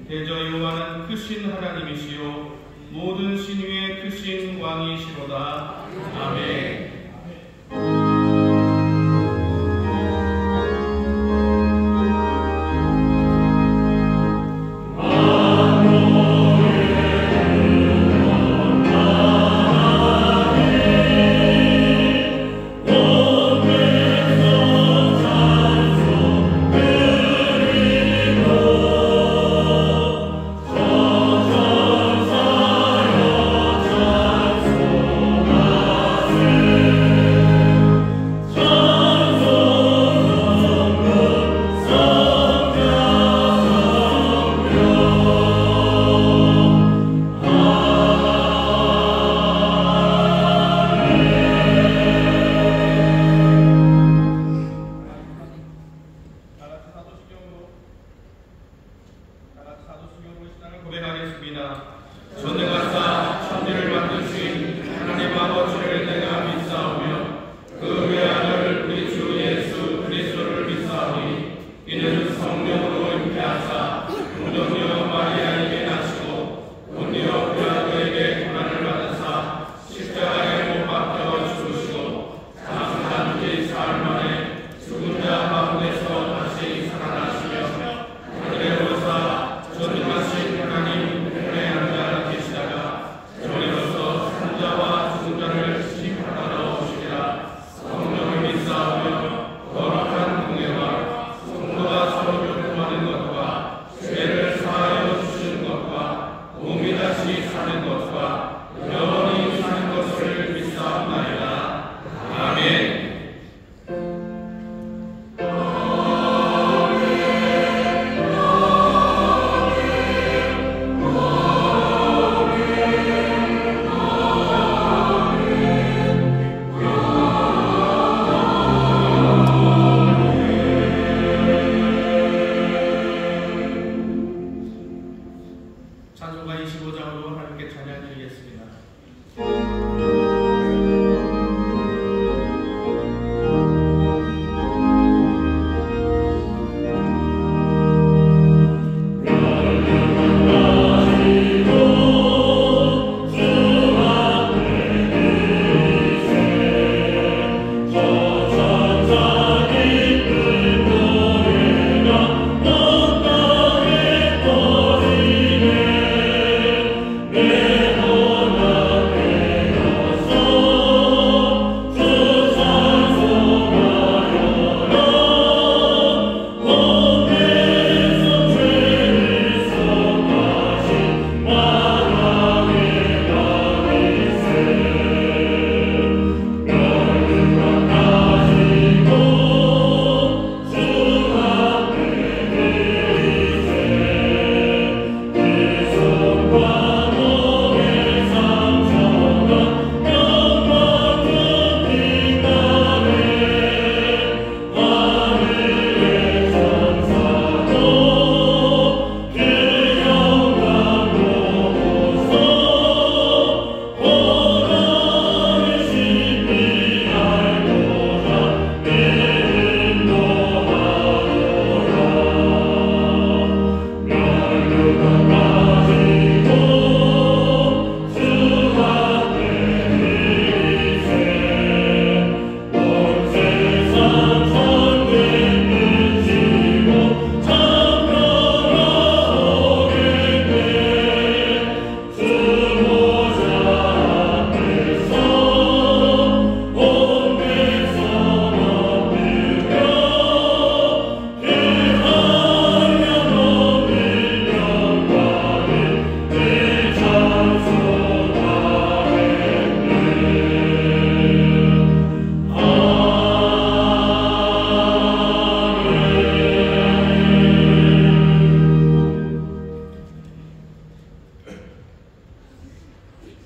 대저 여호와는 크신 하나님이시요 모든 신 위에 크신 왕이시로다. 아멘.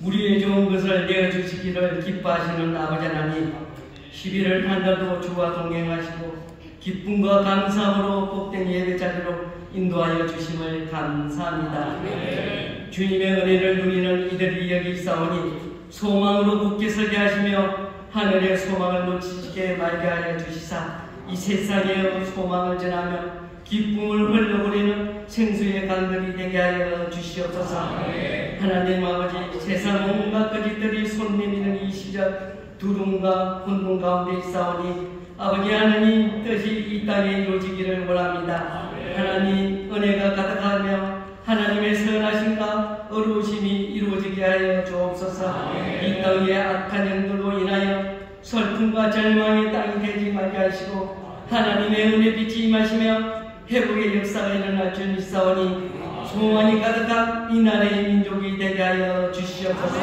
우리의 좋은 것을 내어주시기를 기뻐하시는 아버지 하나님, 11월 한 달도 주와 동행하시고 기쁨과 감사함으로 복된 예배 자리로 인도하여 주심을 감사합니다. 네. 주님의 은혜를 누리는 이들이 여기 있사오니 소망으로 굳게 서게 하시며 하늘의 소망을 놓치게 말게 하여 주시사 이 세상의 소망을 전하며 기쁨을 흘려보내는 생수의 강들이 되게 되게 하여 주시옵소서. 하나님 아버지, 세상 온갖 거짓들이 손 내미는 이 시절 두려움과 혼돈 가운데 있사오니 아버지 하나님 뜻이 이 땅에 이루어지기를 원합니다. 하나님 은혜가 가득하며 하나님의 선하심과 어루우심이 이루어지게 하여 주옵소서. 이 땅의 악한 영들로 인하여 슬픔과 절망의 땅이 되지 말게 하시고 하나님의 은혜 빛이 임하시며 회복의 역사가 일어날 줄 믿사오니 소원이 가득한 이 나라의 민족이 되게 하여 주시옵소서.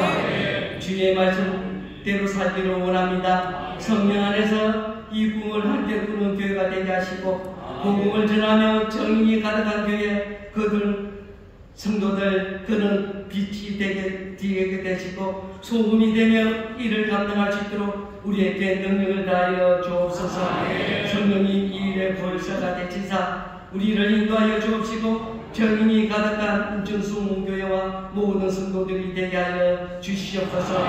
주의 말씀대로 살기를 원합니다. 성령 안에서 이 꿈을 함께 꾸는 교회가 되게 하시고 복음을 전하며 정의가 가득한 교회 그들 성도들 그는 빛이 되게 되시고 소금이 되며 이를 감당할 수 있도록 우리에게 능력을 다하여 주옵소서. 성령님 이 일의 보혈사가 되시사 우리를 인도하여 주옵시고 정인이 가득한 인천수문교회와 모든 성도들이 되게 하여 주시옵소서.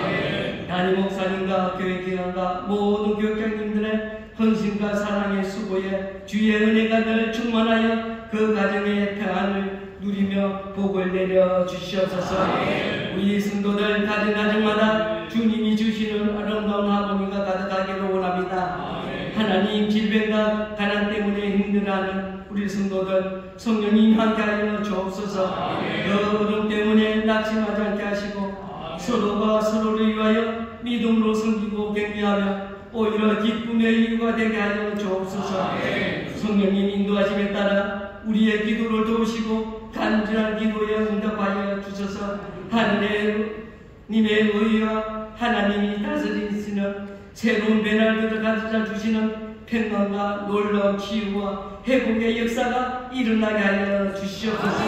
담임 목사님과 교회 기관과 모든 교육장님들의 헌신과 사랑의 수고에 주의 은혜가 늘 충만하여 그 가정의 평안을 누리며 복을 내려 주시옵소서. 우리 성도들 가정마다 주님이 주시는 아름다운 하모니가 가득하기를 원합니다. 하나님 질병과 가난 때문에 힘들어하는 우리 성도들 성령님 함께하여 주옵소서. 그 어둠 때문에 낙심하지 않게 하시고 서로가 서로를 위하여 믿음으로 섬기고 격려하며 오히려 기쁨의 이유가 되게 하여 주옵소서. 성령님 인도하심에 따라 우리의 기도를 도우시고 간절한 기도에 응답하여 주셔서 하나님의 의와 하나님이 다스리시는 새로운 변화를 가져다 주시는 평강과 놀라운 치유와 회복의 역사가 일어나게 하여 주시옵소서.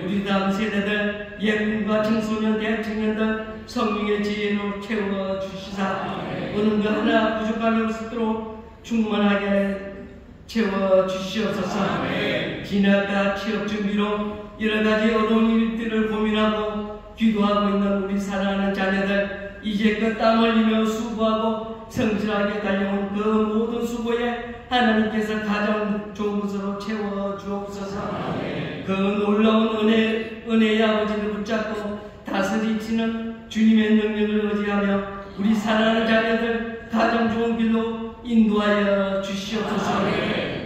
우리 다음 세대들 예꿈과 청소년, 대학청년들 성령의 지혜로 채워 주시사 어느 것 하나 부족함이 없도록 충만하게 채워 주시옵소서. 진학과 취업 준비로 여러 가지 어려운 일들을 고민하고 기도하고 있는 우리 사랑하는 자녀들 이제껏 땀 흘리며 수고하고 성실하게 달려온 그 모든 수고에 하나님께서 가장 좋은 것으로 채워 주옵소서. 그 놀라운 은혜의 아버지를 붙잡고 다스리시는 주님의 능력을 의지하며 우리 사랑하는 자녀들 가장 좋은 길로 인도하여 주시옵소서.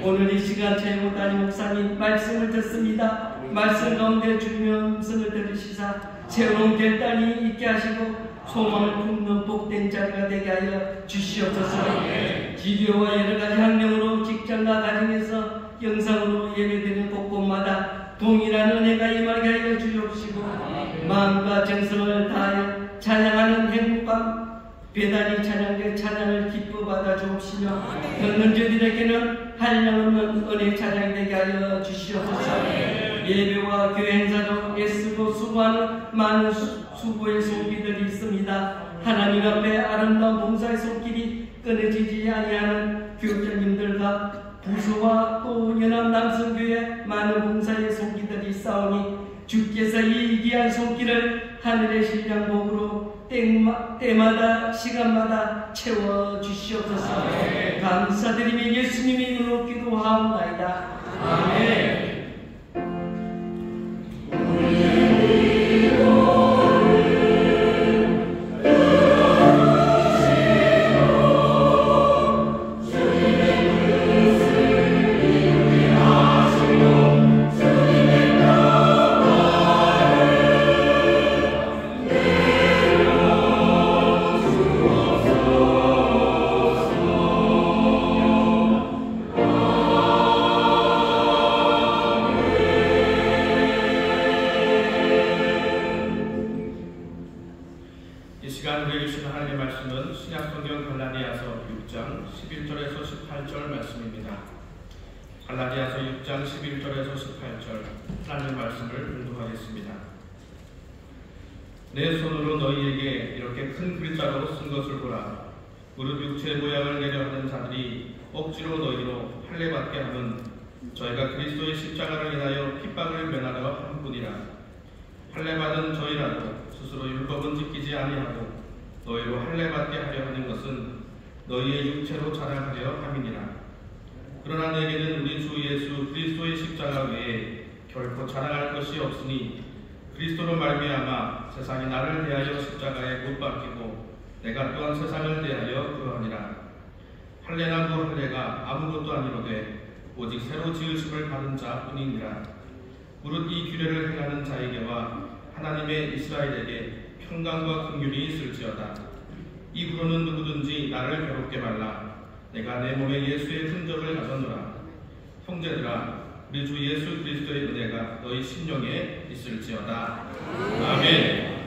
오늘 이 시간 최고 담임 목사님 말씀을 듣습니다. 말씀 가운데 주님의 음성을 들으시사 새로운 결단이 있게 하시고 소망을 품는 복된 자리가 되게 하여 주시옵소서. 지교와 여러가지 학명으로 직장과 가정에서 영상으로 예배드리는 곳곳마다 동일한 은혜가 임하게 하여 주옵시고 마음과 정성을 다하여 찬양하는 행복감 배단이 찬양의 찬양을 기뻐 받아 주옵시며 듣는 저들에게는 한량없는 은혜 찬양이 되게 하여 주시옵소서. 예배와 교회 행사로 애쓰고 수고하는 많은 수고의 손길들이 있습니다. 하나님 앞에 아름다운 봉사의 손길이 끊어지지 아니하는 교육자님들과 부서와 또 연합 남성교회 많은 봉사의 손길들이 있사오니 주께서 이 귀한 손길을 하늘의 신령복으로 때마다 시간마다 채워 주시옵소서. 감사드리며 예수님의 이름으로 기도하옵나이다. 아멘. 갈라디아서 6장 11절에서 18절 하나님의 말씀을 공독하겠습니다. 내 손으로 너희에게 이렇게 큰 글자로 쓴 것을 보라. 무릇 육체의 모양을 내려하는 자들이 억지로 너희로 할례받게 하면 저희가 그리스도의 십자가를 인하여 핍박을 면하려 한 뿐이라. 할례받은 저희라도 스스로 율법은 지키지 아니하고 너희로 할례받게 하려 하는 것은 너희의 육체로 자랑하려 함이니라. 그러나 내게는 우리 주 예수 그리스도의 십자가 외에 결코 자랑할 것이 없으니 그리스도로 말미암아 세상이 나를 대하여 십자가에 못 박히고 내가 또한 세상을 대하여 그러하니라. 할례나 무할례가 아무것도 아니로되 오직 새로 지으심을 받은 자뿐이니라. 무릇 이 규례를 행하는 자에게와 하나님의 이스라엘에게 평강과 긍휼이 있을지어다. 이후로는 누구든지 나를 괴롭게 말라. 내가 내 몸에 예수의 흔적을 가졌노라. 형제들아, 우리 주 예수 그리스도의 은혜가 너희 심령에 있을지어다. 아멘.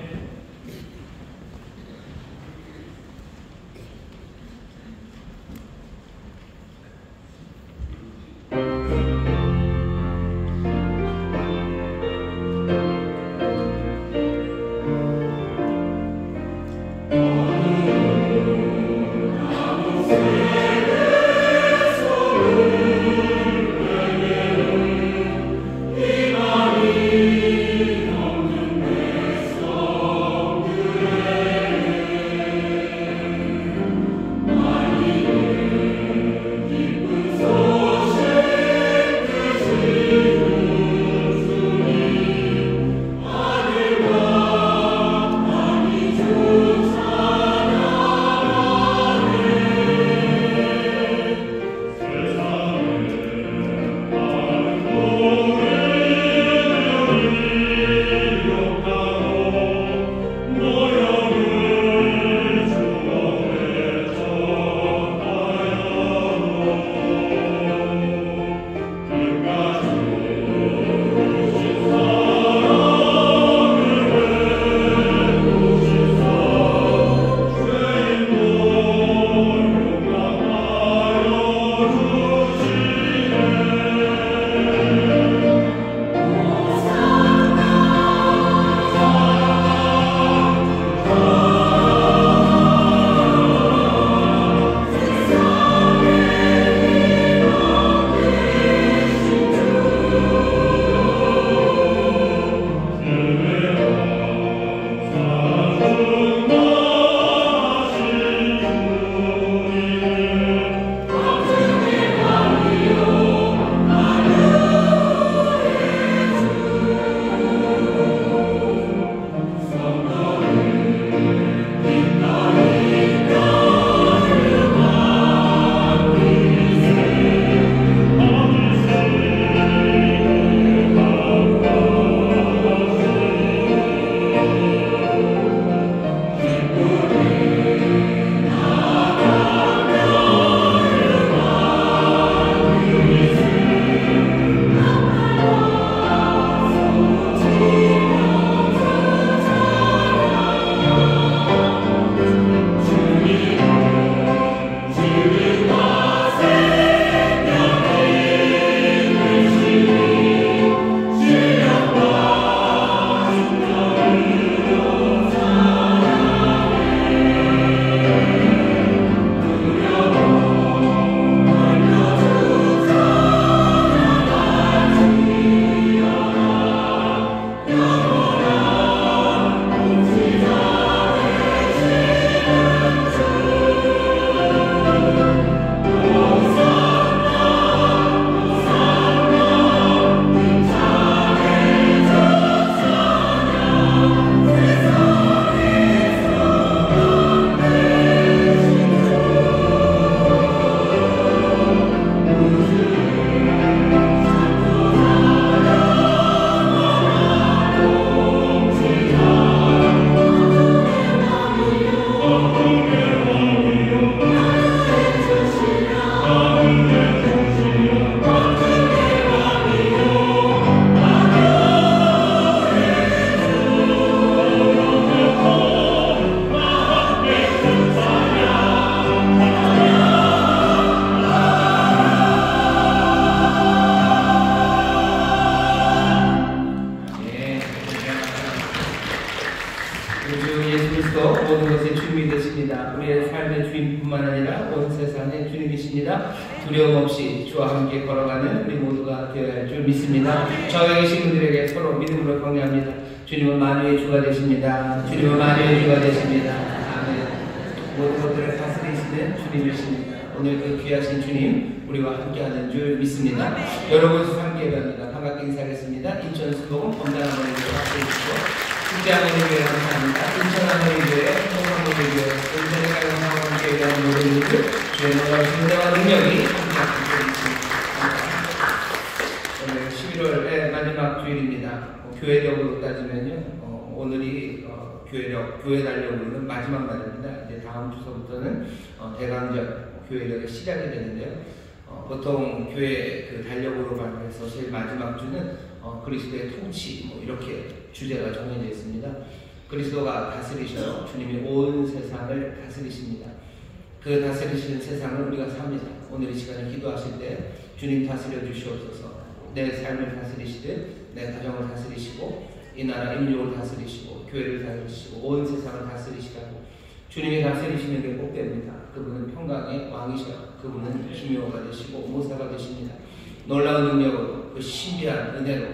두려움 없이 주와 함께 걸어가는 우리 모두가 되어야 할 줄 믿습니다. 저에 계신 분들에게 서로 믿음으로 격려합니다. 주님은 만유의 주가 되십니다. 주님은 만유의 주가 되십니다. 아멘. 모든 것들을 다스리시는 주님이십니다. 오늘 그 귀하신 주님 우리와 함께하는 줄 믿습니다. 여러분 함께 합니다. 반갑게 인사하겠습니다. 인천 수도원 범단어머니교회 박수해주시고 국제어머니교회 감사합니다. 인천어머니교회, 통어머니교회, 인천에 가는 어머니교회에 대한 모든 일들 주의 놀라우신 은혜와 능력이 함께 오늘 11월의 마지막 주일입니다. 교회력으로 따지면요, 오늘이 교회 달력으로는 마지막 날입니다. 이제 다음 주서부터는 대강절 교회력의 시작이 되는데요. 보통 교회 그 달력으로 발표해서 제일 마지막 주는 그리스도의 통치 이렇게 주제가 정해져 있습니다. 그리스도가 다스리셔요. 주님이 온 세상을 다스리십니다. 그 다스리시는 세상을 우리가 삽니다. 오늘 이 시간에 기도하실 때 주님 다스려 주시옵소서. 내 삶을 다스리시듯 내 가정을 다스리시고 이 나라 인류를 다스리시고 교회를 다스리시고 온 세상을 다스리시라고. 주님이 다스리시는 게 복됩니다. 그분은 평강의 왕이셔. 그분은 기묘가 되시고 모사가 되십니다. 놀라운 능력으로 그 신비한 은혜로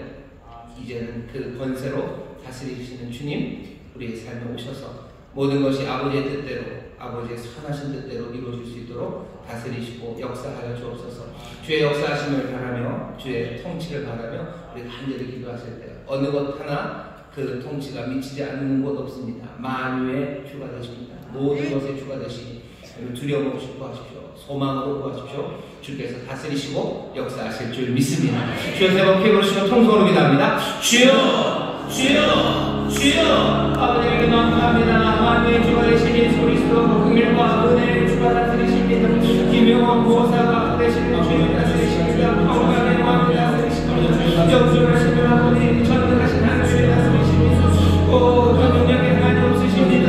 이제는 그 권세로 다스리시는 주님 우리의 삶에 오셔서 모든 것이 아버지의 뜻대로 아버지의 선하신 뜻대로 이루어질 수 있도록 다스리시고 역사하여 주옵소서. 주의 역사하심을 바라며 주의 통치를 바라며 우리가 간절히 기도하실 때 어느 것 하나 그 통치가 미치지 않는 곳 없습니다. 만유의 주가 되십니다. 모든 것의 주가 되시니 두려움 없이 구하십시오. 소망으로 구하십시오. 주께서 다스리시고 역사하실 줄 믿습니다. 주여 세 번 피부르시고 통성으로 기도합니다. 주여 주여 주여. 아버지에게 감사합니다. 만유의 주가 되신 예수 그리스도 긍휼과 은혜의 주가 다스리십니다. 기묘한 보호사가 되시는 주님 다스리십니다. 평강의 왕이 다스리십니다. 영존하시는 아버지 전능하신 하나님이 다스리십니다. 오 전능력의 하나님 없으십니다.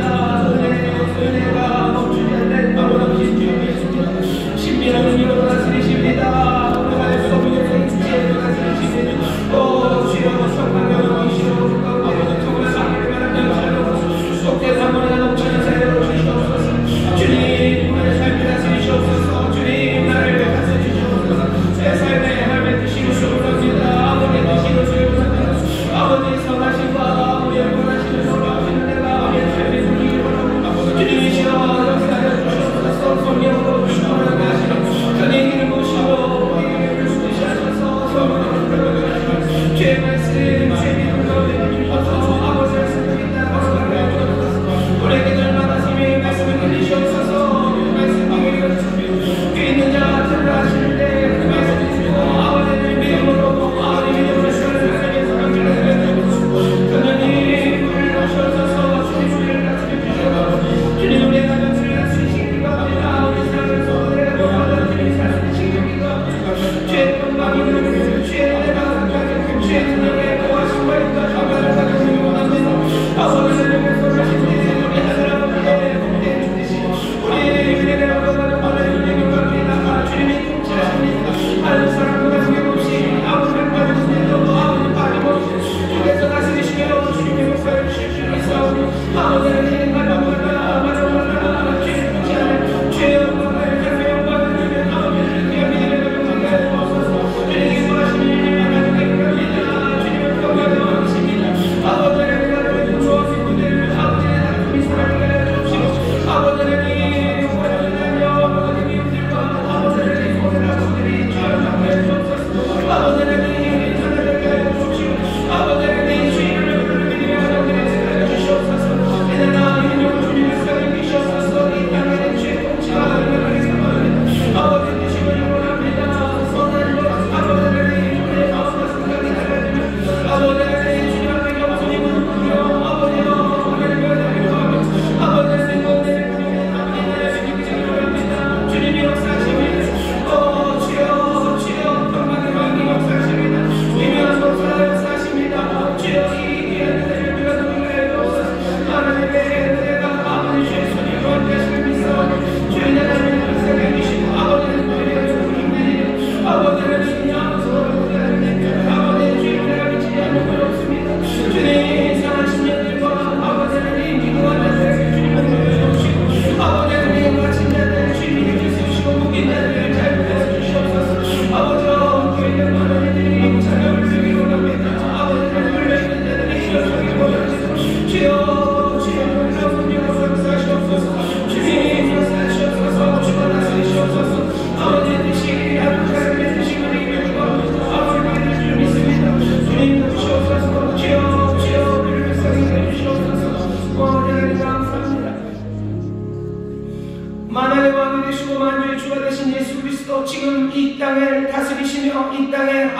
은혜가 멈추지 않는 아버지 주님이십니다. 신비한 능력으로 다스리십니다. 하나님 성령의 지혜로 다스리십니다. 오 주여 성령의 왕이시오. 아버지 정말 아버지를 바라며 살고 속죄 사모리가 넘치는 사회로 주시옵소서. 주님 우리의 삶을 다스리시옵소서. 주님 나를 다스리시옵소서. 제 삶의 하나님의 뜻이 이루어집니다. 아버지의 뜻이 이루어집니다.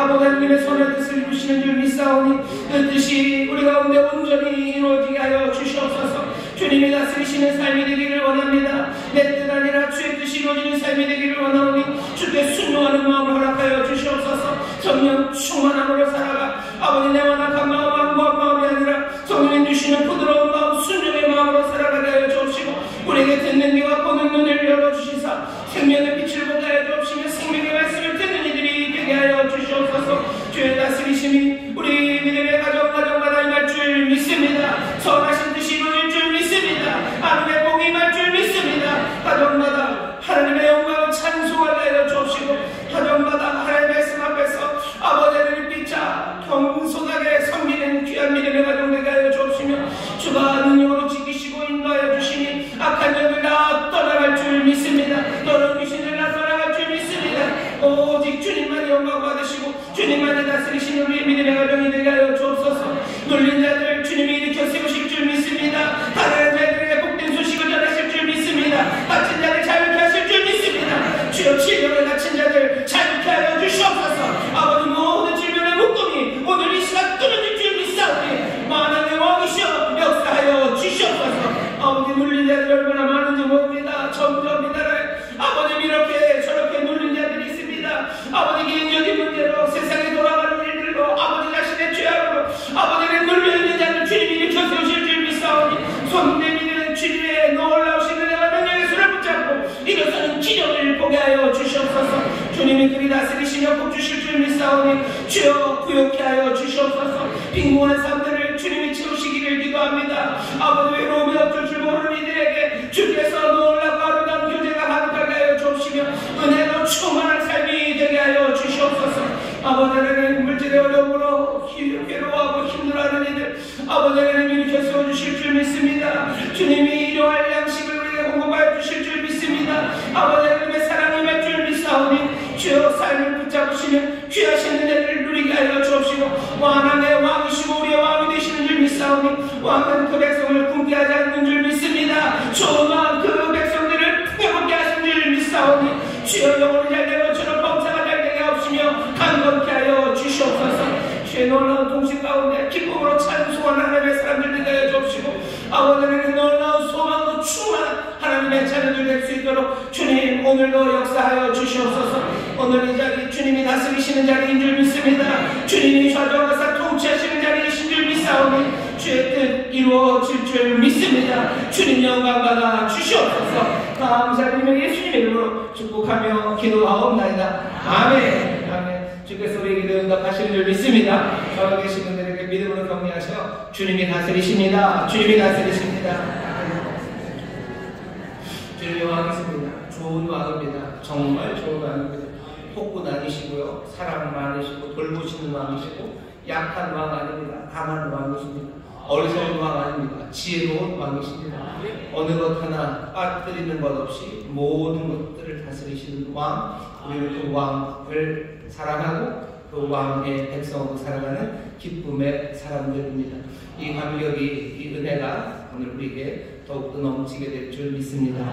아버지 하나님의 선한 뜻을 이루시는 줄 믿사오니 그 뜻이 우리 가운데 온전히 이루어지게 하여 주시옵소서. 주님이 다스리시는 삶이 되기를 원합니다. 내 뜻 아니라 주의 뜻이 이루어지는 삶이 되기를 원하오니 주께 순종하는 마음을 허락하여 주시옵소서. 성령 충만함으로 살아가 아버지 내 완악한 마음 완고한 마음이 아니라 성령님 주시는 부드러운 마음 순종의 마음으로 살아가게 하여 주옵시고 우리에게 듣는 귀와 보는 눈을 열어주시사 생명의 빛을 보게 하여 주옵시며 생명의 말씀을 듣는 이들이 되게 하여 주시옵소서. 주의 다스리심이 우리 믿음의 가정마다 임할 줄 믿습니다. 선하신 뜻이 이루어질 줄 믿습니다. 하나님의 복이 임할 줄 믿습니다. 가정마다 하나님의 영광을 찬송하게 하여 주옵시고 가정마다 하나님의 말씀 앞에서 아버지를 빛자 겸손하게 섬기는 귀한 믿음의 가정 되게 하여 주옵시며 주가 능력으로 지키시고 인도하여 주시니 악한 영을 다 떠나갈 줄 믿습니다. 너는 귀신을 다 떠나갈 줄 믿습니다. 오직 주님만이 영광 받으시고 주님만이 다스리시는 우리의 믿음의 가정이 되게 하여 주옵소서. 눌린 자들 주님이 일으켜 세우실 줄 믿습니다. 다른 자들에게 복된 소식을 전하실 줄 믿습니다. 다친 자들 자유케 하실 줄 믿습니다. 주여 질병에 갇힌 자들 자유케 하여 주시옵소서. 아버지 모든 질병의 묶음이 오늘 이 시간 끊어질 줄 믿사오니 만왕의 왕이시여 역사하여 주시옵소서. 아버지 눌린 자들이 얼마나 많은지 모릅니다. 점점 이 나라에 아버지 이렇게 저렇게 눌린 자들이 있습니다. 아버지 개인적인 문제로 세상에 돌아가는 일들로 아버지 자신의 죄악으로 아버지를 눌려있는 자들 주님이 일으켜 세우실 줄 믿사오니 손 내미는 주님의 놀라우신 은혜와 능력의 손을 붙잡고 일어서는 기적을 보게 하여 주시옵소서. 주님이 그리 다스리시며 복 주실 줄 믿사오니 주여 구욕케 하여 주시옵소서. 빈궁한 삶들을 주님이 채우시기를 기도합니다. 아버지 외로움이 어쩔 줄 모르는 이들에게 주께서 놀랍고 아름다운 교제가 가득하게 하여 주옵시며 은혜로 충만한 삶이 되게 하여 주시옵소서. 아버지 하나님 물질의 어려움으로 괴로워하고 힘들어하는 이들 아버지 하나님 일으켜 세워주실 줄 믿습니다. 주님이 일용할 양식을 우리에게 공급하여 주실 줄 믿습니다. 아버지 하나님의 사랑이 임할 줄 믿사오니 주여 삶을 붙잡으시며 귀하신 은혜를 누리게 하여 주옵시고 왕의 왕이시고 우리의 왕이 되시는 줄 믿사오니 왕은 그 백성을 굶게 하지 않는 줄 믿습니다. 좋은 왕 그 백성들을 풍요롭게 하신 줄 믿사오니 주여 영혼이 잘된 것처럼 범사가 잘되게 하옵시며 강건케 하여 주시옵소서. 주의 놀라운 통신 가운데 기쁨으로 찬송하는 하나님의 사람들 되게 하여 주옵시고 아버지 하나님의 놀라운 소망으로 충만한 하나님의 자녀들 될 수 있도록 주님 오늘도 역사하여 주시옵소서. 오늘 이 자리 주님이 다스리시는 자리인 줄 믿습니다. 주님이 좌정하사 통치하시는 자리이신 줄 믿사오니 주의 뜻 이루어질 줄 믿습니다. 주님 영광 받아 주시옵소서. 감사드리며 예수님의 이름으로 축복하며 기도하옵나이다. 아멘. 아멘. 주께서 우리의 기도 응답하시는 줄 믿습니다. 저와 계신 분들에게 믿음으로 격려하셔. 주님이 다스리십니다. 주님이 다스리십니다. 주님이 왕이십니다. 좋은 왕입니다. 정말 좋은 왕입니다. 폭군 아니시고요. 사랑 많으시고 돌보시는 왕이시고 약한 왕 아닙니다. 강한 왕이십니다. 어리석은 왕 아닙니다. 지혜로운 왕이십니다. 어느 것 하나 빠뜨리는 것 없이 모든 것들을 다스리시는 왕, 우리는 그 왕을 사랑하고 그 왕의 백성으로 살아가는 기쁨의 사람들입니다. 이 감격이, 이 은혜가 오늘 우리에게 더욱더 넘치게 될 줄 믿습니다.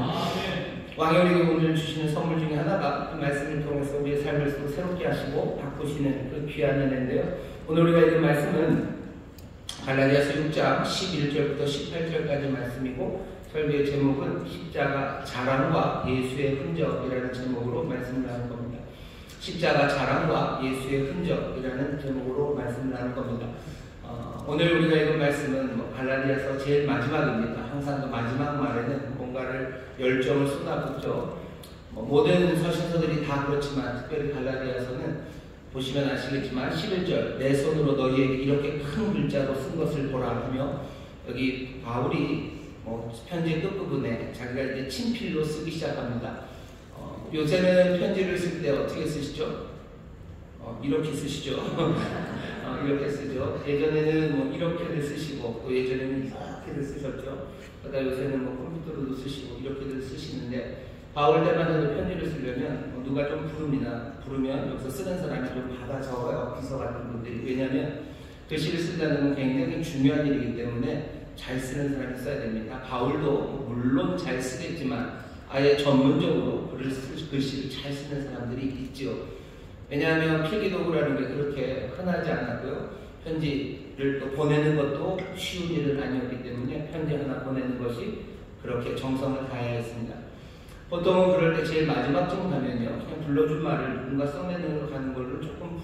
왕이 우리에게 오늘 주시는 선물 중에 하나가 그 말씀을 통해서 우리의 삶을 새롭게 하시고 바꾸시는 그 귀한 은혜인데요. 오늘 우리가 읽은 말씀은 갈라디아서 6장 11절부터 18절까지 말씀이고 설교의 제목은 십자가 자랑과 예수의 흔적이라는 제목으로 말씀을 하는 겁니다. 십자가 자랑과 예수의 흔적이라는 제목으로 말씀을 하는 겁니다. 오늘 우리가 읽은 말씀은 갈라디아서 제일 마지막입니다. 항상 그 마지막 말에는 뭔가를 열정을 쏟아붓죠. 모든 서신서들이 다 그렇지만 특별히 갈라디아서는 보시면 아시겠지만 11절 내 손으로 너희에게 이렇게 큰 글자로 쓴 것을 보라 하며 여기 바울이 편지의 끝부분에 자기가 이제 친필로 쓰기 시작합니다. 요새는 편지를 쓸 때 어떻게 쓰시죠? 이렇게 쓰시죠. 이렇게 쓰죠. 예전에는 이렇게를 쓰시고 또 예전에는 이렇게를 쓰셨죠. 그러다 요새는 컴퓨터로도 쓰시고 이렇게도 쓰시는데 바울 때마다 편지를 쓰려면 누가 좀 부르면 여기서 쓰는 사람이 좀 받아 적어요. 비서 같은 분들이. 왜냐하면 글씨를 쓴다는 건 굉장히 중요한 일이기 때문에 잘 쓰는 사람이 써야 됩니다. 바울도 물론 잘 쓰겠지만 아예 전문적으로 글씨를 잘 쓰는 사람들이 있죠. 왜냐하면 필기도구라는 게 그렇게 흔하지 않았고요. 편지를 또 보내는 것도 쉬운 일은 아니었기 때문에 편지 하나 보내는 것이 그렇게 정성을 다해야 했습니다. 보통은 그럴 때 제일 마지막쯤 가면요, 그냥 불러준 말을 누군가 써내는 가는 걸로 조금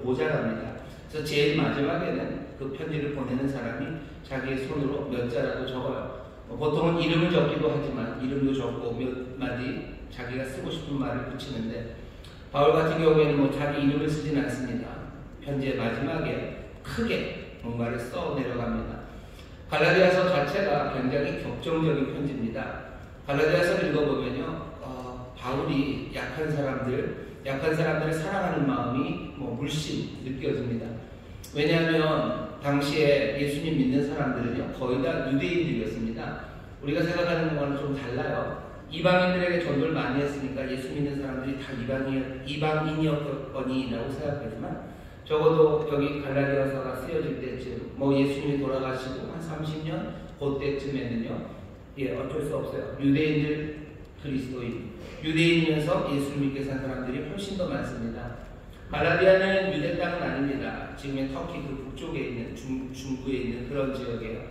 모자랍니다. 그래서 제일 마지막에는 그 편지를 보내는 사람이 자기의 손으로 몇 자라도 적어요. 보통은 이름을 적기도 하지만 이름도 적고 몇 마디 자기가 쓰고 싶은 말을 붙이는데, 바울 같은 경우에는 자기 이름을 쓰진 않습니다. 편지의 마지막에 크게 뭔가를 써 내려갑니다. 갈라디아서 자체가 굉장히 격정적인 편지입니다. 갈라디아서를 읽어보면요, 바울이 약한 사람들을 사랑하는 마음이 물씬 느껴집니다. 왜냐하면 당시에 예수님 믿는 사람들은요, 거의 다 유대인들이었습니다. 우리가 생각하는 것과는 좀 달라요. 이방인들에게 전도를 많이 했으니까 예수 믿는 사람들이 다 이방인이었거니라고 생각하지만, 적어도 여기 갈라디아서가 쓰여질 때쯤, 예수님이 돌아가시고 한 30년 그때쯤에는요, 어쩔 수 없어요. 유대인들 그리스도인, 유대인이면서 예수를 믿게 산 사람들이 훨씬 더 많습니다. 갈라디아는 유대 땅은 아닙니다. 지금의 터키 그 북쪽에 있는 중부에 있는 그런 지역이에요.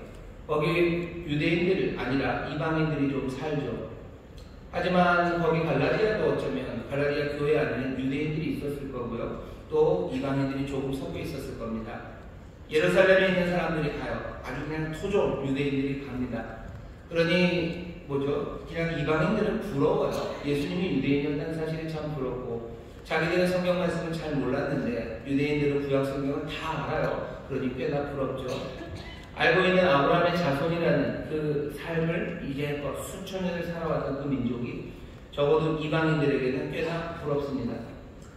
거기 유대인들 아니라 이방인들이 좀 살죠. 하지만 거기 갈라디아도 어쩌면 갈라디아 교회 안에는 유대인들이 있었을 거고요, 또 이방인들이 조금 섞여 있었을 겁니다. 예루살렘에 있는 사람들이 가요. 아주 그냥 토종 유대인들이 갑니다. 그러니 그냥 이방인들은 부러워요. 예수님이 유대인이었다는 사실이 참 부럽고, 자기들은 성경 말씀을 잘 몰랐는데 유대인들은 구약 성경을 다 알아요. 그러니 꽤나 부럽죠. 알고 있는 아브라함의 자손이라는 그 삶을 이제 수천 년을 살아왔던 그 민족이 적어도 이방인들에게는 꽤나 부럽습니다.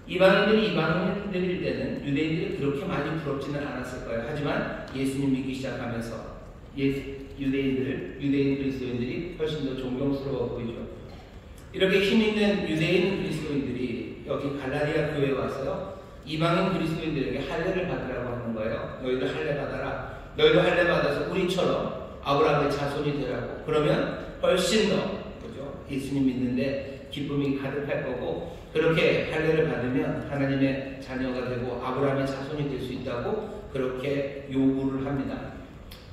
이방인들이 이방인들일 때는 유대인들이 그렇게 많이 부럽지는 않았을 거예요. 하지만 예수님 믿기 시작하면서 유대인 그리스도인들이 훨씬 더 존경스러워 보이죠. 이렇게 힘있는 유대인 그리스도인들이 여기 갈라디아 교회에 와서요, 이방인 그리스도인들에게 할례를 받으라고 하는 거예요. 너희도 할례 받아라. 너희도 할례 받아서 우리처럼 아브라함의 자손이 되라고. 그러면 훨씬 더 예수님 믿는데 기쁨이 가득할 거고, 그렇게 할례를 받으면 하나님의 자녀가 되고 아브라함의 자손이 될 수 있다고 그렇게 요구를 합니다.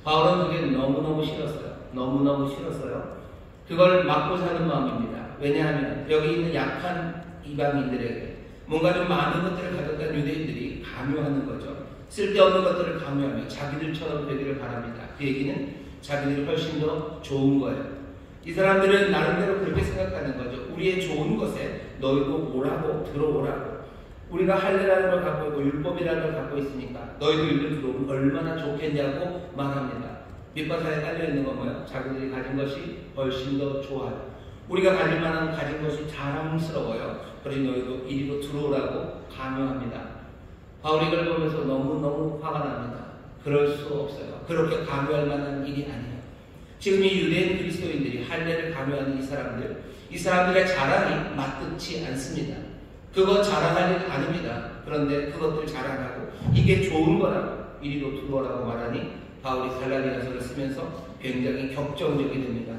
바울은 그게 너무너무 싫었어요. 너무너무 싫었어요. 그걸 막고 사는 마음입니다. 왜냐하면 여기 있는 약한 이방인들에게 뭔가 좀 많은 것들을 가졌던 유대인들이 강요하는 거죠. 쓸데없는 것들을 강요하며 자기들처럼 되기를 바랍니다. 그 얘기는 자기들이 훨씬 더 좋은 거예요. 이 사람들은 나름대로 그렇게 생각하는 거죠. 우리의 좋은 것에 너희도 오라고, 들어오라고. 우리가 할례라는 걸 갖고 있고 율법이라는 걸 갖고 있으니까 너희도 일로 들어오면 얼마나 좋겠냐고 말합니다. 밑바탕에 깔려있는 건 뭐예요? 자기들이 가진 것이 훨씬 더 좋아요. 우리가 가질 만한 가진 것이 자랑스러워요. 그러니 너희도 이리로 들어오라고 강요합니다. 바울이 이걸 보면서 너무너무 화가 납니다. 그럴 수 없어요. 그렇게 강요할 만한 일이 아니에요. 지금 이 유대인 그리스도인들이 할례를 강요하는 이 사람들의 자랑이 맞듣지 않습니다. 그거 자랑할 일 아닙니다. 그런데 그것들 자랑하고 이게 좋은 거라고 이리로 들어오라고 말하니 바울이 갈라디아서를 쓰면서 굉장히 격정적이 됩니다.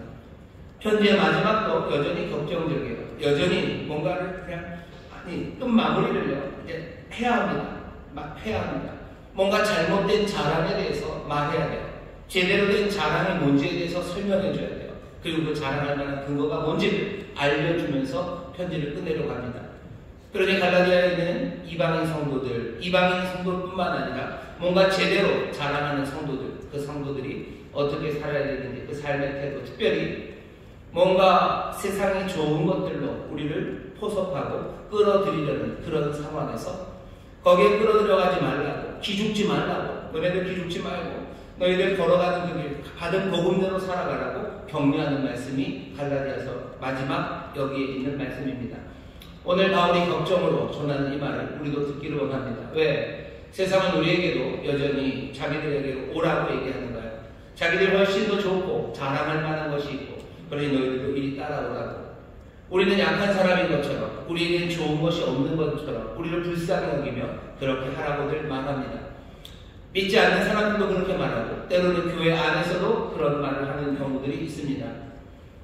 편지의 마지막도 여전히 격정적이에요. 여전히 뭔가를 그냥 끝 마무리를요 이제 해야 합니다. 막 해야 합니다. 뭔가 잘못된 자랑에 대해서 말해야 돼요. 제대로 된 자랑이 뭔지에 대해서 설명해 줘야 돼요. 그리고 그 자랑할 만한 근거가 뭔지를 알려주면서 편지를 끝내려고 합니다. 그러니 갈라디아에 있는 이방인 성도들뿐만 아니라 뭔가 제대로 자랑하는 성도들, 그 성도들이 어떻게 살아야 되는지 그 삶의 태도, 특별히 뭔가 세상이 좋은 것들로 우리를 포섭하고 끌어들이려는 그런 상황에서 거기에 끌어들여가지 말라고, 기죽지 말라고, 너네들 기죽지 말고 너희들 걸어가는 그 길, 받은 복음대로 살아가라고 격려하는 말씀이 갈라디아서 마지막 여기에 있는 말씀입니다. 오늘 바울이 격정으로 전하는 이 말을 우리도 듣기를 원합니다. 왜? 세상은 우리에게도 여전히 자기들에게 오라고 얘기하는 거예요. 자기들이 훨씬 더 좋고 자랑할 만한 것이 있고, 그러니 너희들도 이리 따라오라고. 우리는 약한 사람인 것처럼, 우리에겐 좋은 것이 없는 것처럼 우리를 불쌍히 여기며 그렇게 하라고들 말합니다. 믿지 않는 사람들도 그렇게 말하고 때로는 교회 안에서도 그런 말을 하는 경우들이 있습니다.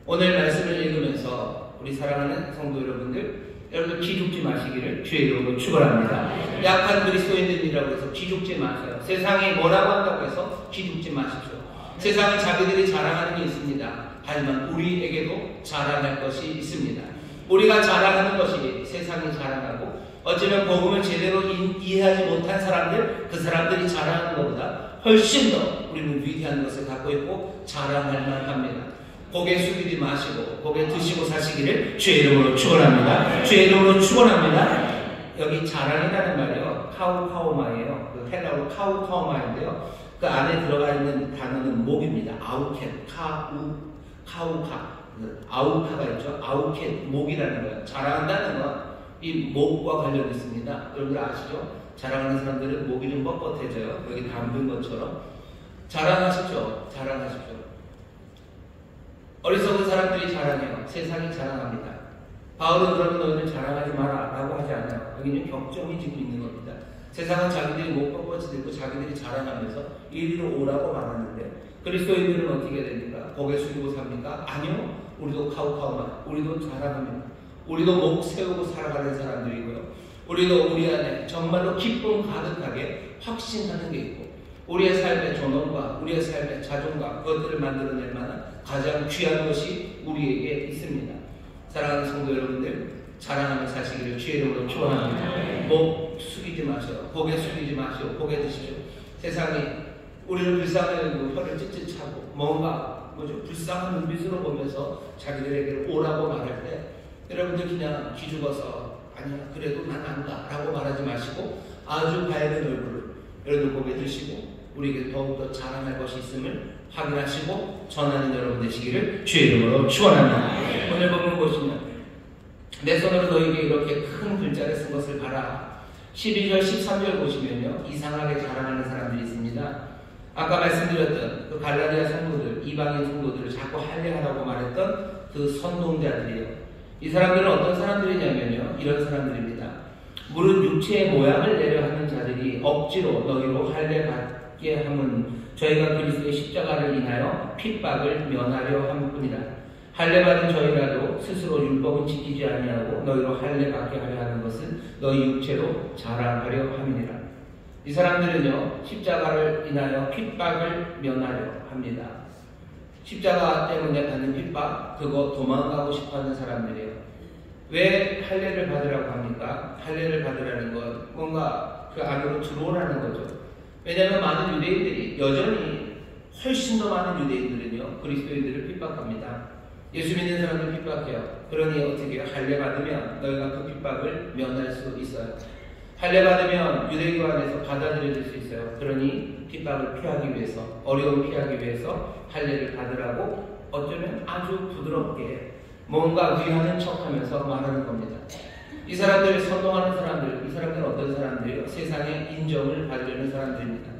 오늘 말씀을 읽으면서 우리 사랑하는 성도 여러분들, 여러분들 기죽지 마시기를 주의 이름으로 축원합니다. 약한 그리스도인들이라고 해서 기죽지 마세요. 세상이 뭐라고 한다고 해서 기죽지 마십시오. 세상은 자기들이 자랑하는 게 있습니다. 하지만 우리에게도 자랑할 것이 있습니다. 우리가 자랑하는 것이 세상이 자랑하고, 어쩌면 복음을 제대로 이해하지 못한 사람들, 그 사람들이 자랑하는 것보다 훨씬 더 우리는 위대한 것을 갖고 있고 자랑할 만합니다. 고개 숙이지 마시고 고개 드시고 사시기를 주의 이름으로 축원합니다. 주의 이름으로 축원합니다. 여기 자랑이라는 말이요, 카우카우마예요. 그 헬라어로 카우카우마인데요, 그 안에 들어가 있는 단어는 목입니다. 아우켓, 카우카, 아우카가 있죠. 아우켓, 목이라는 거예요. 자랑한다는 건 이 목과 관련이 있습니다. 여러분들 아시죠? 자랑하는 사람들은 목이 좀 뻣뻣해져요. 여기 담근 것처럼. 자랑하십시오. 자랑하십시오. 어리석은 사람들이 자랑해요. 세상이 자랑합니다. 바울은 그러면 너희는 자랑하지 마라 라고 하지 않아요. 여기는 격정이 지금 있는 겁니다. 세상은 자기들이 목 뻣뻣해지고 자기들이 자랑하면서 이리로 오라고 말하는데, 그리스도인들은 어떻게 됩니까? 고개 숙이고 삽니까? 아니요. 우리도 카우카우만, 우리도 자랑합니다. 우리도 목 세우고 살아가는 사람들이고요. 우리도 우리 안에 정말로 기쁨 가득하게 확신하는 게 있고, 우리의 삶의 존엄과 우리의 삶의 자존감, 그것들을 만들어낼 만한 가장 귀한 것이 우리에게 있습니다. 사랑하는 성도 여러분들, 자랑하며 사시기를 주의 이름으로 축원합니다. 목 숙이지 마세요. 고개 숙이지 마시고 고개 드시죠. 세상이 우리를 불쌍히 혀를 찢찢 차고 뭔가 불쌍한 눈빛으로 보면서 자기들에게 오라고 말할 때, 여러분들 그냥 기죽어서 아니야 그래도 난 안 가 라고 말하지 마시고 아주 밝은 얼굴을 여러분들 고개 드시고 우리에게 더욱더 자랑할 것이 있음을 확인하시고 전하는 여러분 되시기를 주의 이름으로 축원합니다. 오늘 본문 보시면 내 손으로 너에게 이렇게 큰 글자를 쓴 것을 봐라. 12절 13절 보시면요, 이상하게 자랑하는 사람들이 있습니다. 아까 말씀드렸던 그 갈라디아 성도들, 이방인 성도들을 자꾸 할례하라고 말했던 그 선동자들이에요. 이 사람들은 어떤 사람들이냐면요, 이런 사람들입니다. 무릇 육체의 모양을 내려 하는 자들이 억지로 너희로 할례받게 함은 저희가 그리스도의 십자가를 인하여 핍박을 면하려 함뿐이라. 할례받은 저희라도 스스로 율법은 지키지 아니하고 너희로 할례받게 하려 하는 것은 너희 육체로 자랑하려 함이니라. 이 사람들은요, 십자가를 인하여 핍박을 면하려 합니다. 십자가 때문에 받는 핍박, 그거 도망가고 싶어하는 사람들이에요. 왜 할례를 받으라고 합니까? 할례를 받으라는 건 뭔가 그 안으로 들어오라는 거죠. 왜냐하면 많은 유대인들이, 여전히 훨씬 더 많은 유대인들은요, 그리스도인들을 핍박합니다. 예수 믿는 사람들 핍박해요. 그러니 어떻게 해요? 할례 받으면 너희가 그 핍박을 면할 수 있어요. 할례 받으면 유대교 안에서 받아들여질 수 있어요. 그러니 핍박을 피하기 위해서, 어려움 피하기 위해서 할례를 받으라고 어쩌면 아주 부드럽게 뭔가 위하는 척하면서 말하는 겁니다. 이 사람들을 선동하는 사람들, 이 사람들은 어떤 사람들이요? 세상의 인정을 받으려는 사람들입니다.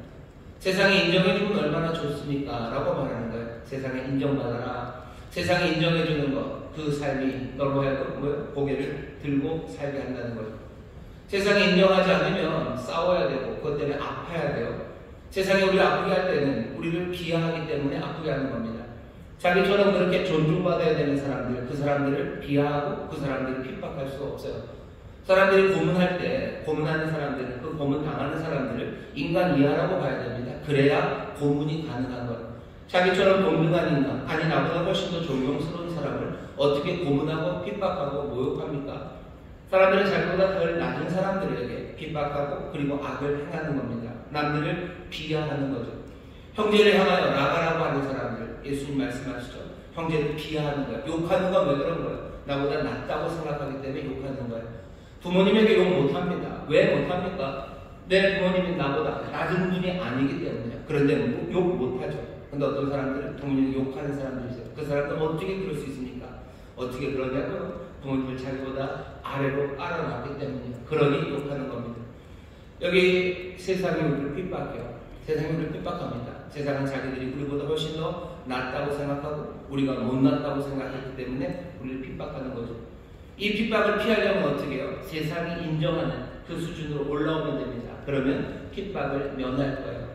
세상에 인정해주면 얼마나 좋습니까? 라고 말하는 거예요. 세상에 인정받아라. 세상에 인정해주는 것, 그 삶이 너로 하여금 고개를 들고 살게 한다는 거죠. 세상에 인정하지 않으면 싸워야 되고 그것 때문에 아파야 돼요. 세상에 우리를 아프게 할 때는 우리를 비하하기 때문에 아프게 하는 겁니다. 자기처럼 그렇게 존중받아야 되는 사람들, 그 사람들을 비하하고 그 사람들을 핍박할 수 없어요. 사람들이 고문할 때, 고문하는 사람들은, 그 고문 당하는 사람들을 인간 이하라고 봐야 됩니다. 그래야 고문이 가능한 거예요. 자기처럼 동등한 인간, 아니 나보다 훨씬 더 존경스러운 사람을 어떻게 고문하고 핍박하고 모욕합니까? 사람들은 자기보다 덜 낮은 사람들에게 핍박하고 그리고 악을 행하는 겁니다. 남들을 비하하는 거죠. 형제를 향하여 나가라고 하는 사람들, 예수님 말씀하시죠. 형제를 비하하는 거예요. 욕하는 건 왜 그런 거예요? 나보다 낫다고 생각하기 때문에 욕하는 거예요. 부모님에게 욕 못합니다. 왜 못합니까? 내 부모님이 나보다 낮은 분이 아니기 때문에. 그런데 욕 못하죠. 근데 어떤 사람들은 부모님을 욕하는 사람들이 있어요. 그 사람들은 어떻게 그럴 수 있습니까? 어떻게 그러냐고요? 부모님을 자기보다 아래로 깔아놨기 때문이에요. 그러니 욕하는 겁니다. 여기 세상이 우리를 핍박해요. 세상이 우리를 핍박합니다. 세상은 자기들이 우리보다 훨씬 더 낫다고 생각하고 우리가 못났다고 생각했기 때문에 우리를 핍박하는 거죠. 이 핍박을 피하려면 어떻게 해요? 세상이 인정하는 그 수준으로 올라오면 됩니다. 그러면 핍박을 면할 거예요.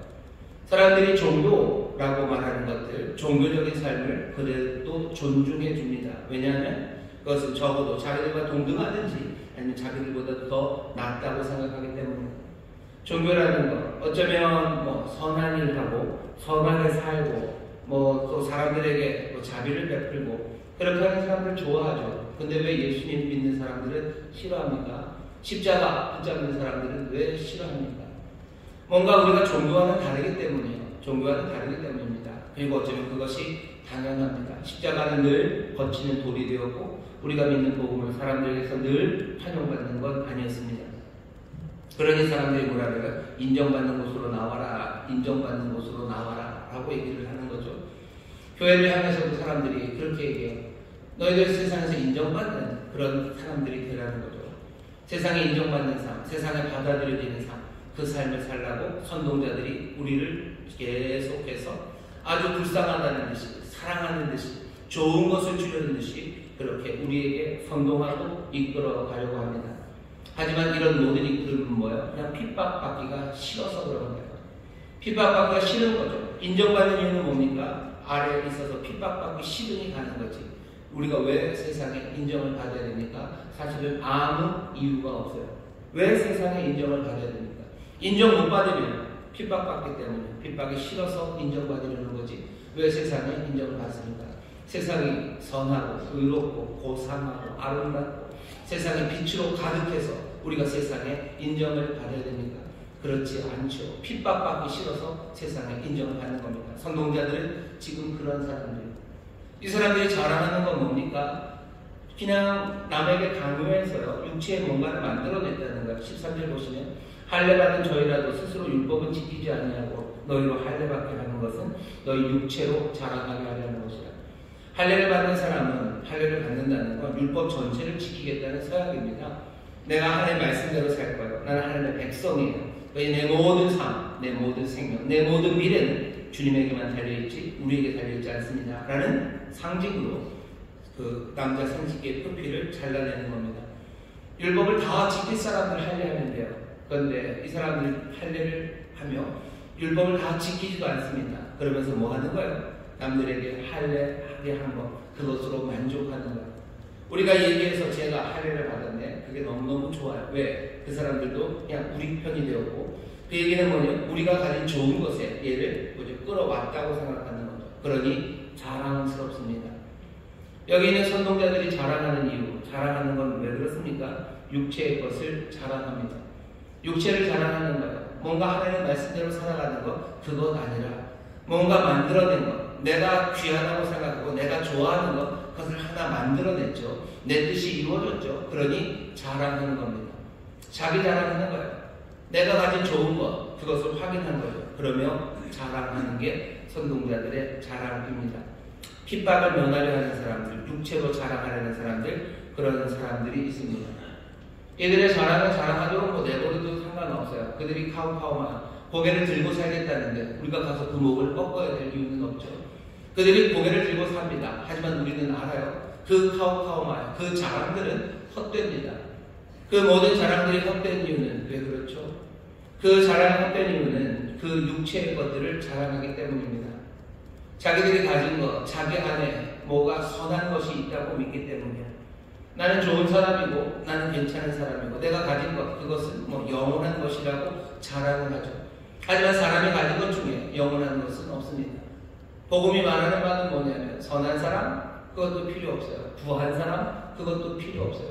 사람들이 종교라고 말하는 것들, 종교적인 삶을 그래도 존중해 줍니다. 왜냐하면 그것은 적어도 자기들과 동등하든지 아니면 자기들보다 더 낫다고 생각하기 때문에. 종교라는 것, 어쩌면 뭐 선한 일 하고 선하게 살고 뭐 또 사람들에게 뭐 자비를 베풀고 그렇게 하는 사람들 좋아하죠. 근데 왜 예수님 믿는 사람들은 싫어합니까? 십자가 붙잡는 사람들은 왜 싫어합니까? 뭔가 우리가 종교와는 다르기 때문이에요. 종교와는 다르기 때문입니다. 그리고 어쩌면 그것이 당연합니다. 십자가는 늘 거치는 돌이 되었고 우리가 믿는 복음을 사람들에게서 늘 환영받는 건 아니었습니다. 그러니 사람들이 뭐라 그래요? 인정받는 곳으로 나와라, 인정받는 곳으로 나와라 라고 얘기를 하는 거죠. 교회를 향해서도 사람들이 그렇게 얘기해요. 너희들 세상에서 인정받는 그런 사람들이 되라는 거죠. 세상에 인정받는 삶, 세상에 받아들여지는 삶, 그 삶을 살라고 선동자들이 우리를 계속해서 아주 불쌍하다는 듯이, 사랑하는 듯이, 좋은 것을 주려는 듯이 그렇게 우리에게 선동하고 이끌어 가려고 합니다. 하지만 이런 모든 이끌음은 뭐예요? 그냥 핍박받기가 싫어서 그런 거예요. 핍박받기가 싫은 거죠. 인정받는 이유는 뭡니까? 아래에 있어서 핍박받기 싫으니 가는 거지. 우리가 왜 세상에 인정을 받아야 됩니까? 사실은 아무 이유가 없어요. 왜 세상에 인정을 받아야 됩니까? 인정 못 받으면 핍박받기 때문에 핍박이 싫어서 인정받으려는 거지. 왜 세상에 인정을 받습니까? 세상이 선하고 의롭고 고상하고 아름답고 세상이 빛으로 가득해서 우리가 세상에 인정을 받아야 됩니까? 그렇지 않죠. 핍박받기 싫어서 세상에 인정을 받는 겁니다. 선동자들은 지금 그런 사람들이에요. 이 사람들이 자랑하는 건 뭡니까? 그냥 남에게 강요해서요, 육체에 뭔가를 만들어냈다는 거예요. 13절 보시면 할례받은 저희라도 스스로 율법은 지키지 아니하고 너희로 할례받게 하는 것은 너희 육체로 자랑하게 하려는 것이라. 할례를 받는 사람은 할례를 받는다는 건 율법 전체를 지키겠다는 서약입니다. 내가 하나님의 말씀대로 살 거예요. 나는 하나님의 백성이에요. 내 모든 삶, 내 모든 생명, 내 모든 미래는 주님에게만 달려있지 우리에게 달려있지 않습니다. 라는 상징으로 그 남자 생식기의 표피를 잘라내는 겁니다. 율법을 다 지킬 사람들 할례하면 돼요. 그런데 이 사람들 할례를 하며 율법을 다 지키지도 않습니다. 그러면서 뭐 하는 거예요? 남들에게 할례하게 한 것, 그것으로 만족하는 거예요. 우리가 얘기해서 제가 할례를 받았는데 그게 너무너무 좋아요. 왜? 그 사람들도 그냥 우리 편이 되었고 그 얘기는 뭐냐? 우리가 가진 좋은 것에 얘를 끌어왔다고 생각하는 거죠. 그러니 자랑스럽습니다. 여기 있는 선동자들이 자랑하는 이유, 자랑하는 건 왜 그렇습니까? 육체의 것을 자랑합니다. 육체를 자랑하는 거예요. 뭔가 하나님의 말씀대로 살아가는 것, 그것 아니라 뭔가 만들어낸 것, 내가 귀하다고 생각하고 내가 좋아하는 것, 그것을 하나 만들어냈죠. 내 뜻이 이루어졌죠. 그러니 자랑하는 겁니다. 자기 자랑하는 거예요. 내가 가진 좋은 것, 그것을 확인한 거예요. 그러며 자랑하는 게 선동자들의 자랑입니다. 핍박을 면하려 하는 사람들, 육체로 자랑하려는 사람들, 그런 사람들이 있습니다. 얘들의 자랑을 자랑하도록 뭐 내버려도 상관없어요. 그들이 카우카우만 고개를 들고 살겠다는데 우리가 가서 그 목을 꺾어야 될 이유는 없죠. 그들이 고개를 들고 삽니다. 하지만 우리는 알아요. 그 카우카우만, 그 자랑들은 헛됩니다. 그 모든 자랑들이 헛된 이유는 왜 그렇죠? 그 자랑이 헛된 이유는 그 육체의 것들을 자랑하기 때문입니다. 자기들이 가진 것, 자기 안에 뭐가 선한 것이 있다고 믿기 때문이에요. 나는 좋은 사람이고 나는 괜찮은 사람이고 내가 가진 것, 그것은 뭐 영원한 것이라고 자랑을 하죠. 하지만 사람이 가진 것 중에 영원한 것은 없습니다. 복음이 말하는 바는 뭐냐면 선한 사람, 그것도 필요 없어요. 부한 사람, 그것도 필요 없어요.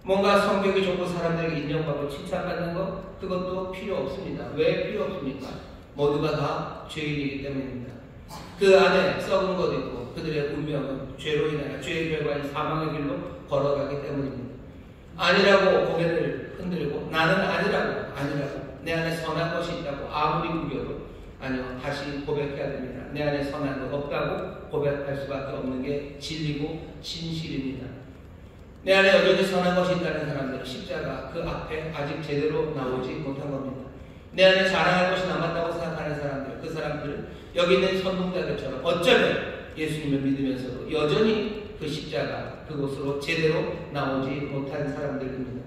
뭔가 성격이 좋고 사람들에게 인정받고 칭찬받는 것, 그것도 필요 없습니다. 왜 필요 없습니까? 모두가 다 죄인이기 때문입니다. 그 안에 썩은 것도 있고 그들의 운명은 죄로 인하여 죄의 결과인 사망의 길로 걸어가기 때문입니다. 아니라고 고개를 흔들고 나는 아니라고 내 안에 선한 것이 있다고 아무리 구겨도 아니요, 다시 고백해야 됩니다. 내 안에 선한 것 없다고 고백할 수밖에 없는 게 진리고 진실입니다. 내 안에 여전히 선한 것이 있다는 사람들은 십자가 그 앞에 아직 제대로 나오지 못한 겁니다. 내 안에 자랑할 것이 남았다고 생각하는 사람들, 그 사람들은 여기 있는 선동자들처럼 어쩌면 예수님을 믿으면서도 여전히 그 십자가 그곳으로 제대로 나오지 못한 사람들입니다.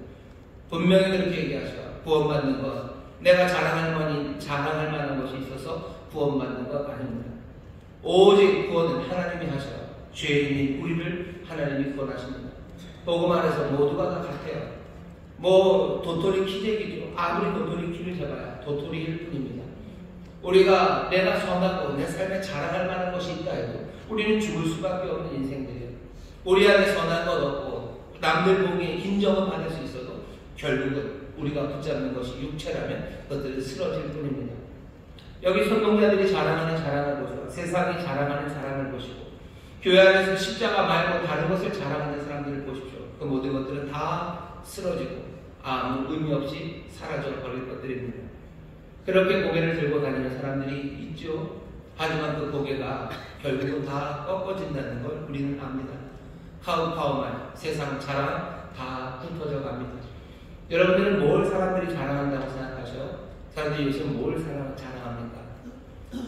분명히 그렇게 얘기하셔요. 구원받는 것, 내가 자랑할 만한 것이 있어서 구원받는 것 아닙니다. 오직 구원은 하나님이 하셔요. 죄인인 우리를 하나님이 구원하십니다. 복음 안에서 모두가 다 같아요. 뭐 도토리 키재기죠. 아무리 도토리 키를 재봐야 도토리일 뿐입니다. 우리가 내가 선하고 내 삶에 자랑할 만한 것이 있다 해도 우리는 죽을 수밖에 없는 인생들이에요. 우리 안에 선한 것 없고 남들 보기에 인정을 받을 수 있어도 결국은 우리가 붙잡는 것이 육체라면 그것들은 쓰러질 뿐입니다. 여기 선동자들이 자랑하는 자랑을 보시고 세상이 자랑하는 자랑을 보시고 교회 안에서 십자가 말고 다른 것을 자랑하는 사람들을 보십시오. 그 모든 것들은 다 쓰러지고 아무 의미 없이 사라져 버릴 것들입니다. 그렇게 고개를 들고 다니는 사람들이 있죠. 하지만 그 고개가 결국은 다 꺾어진다는 걸 우리는 압니다. 카우카우만 세상 자랑 다 흩어져 갑니다. 여러분들은 뭘 사람들이 자랑한다고 생각하셔요? 사람들이 요즘 뭘 자랑합니까?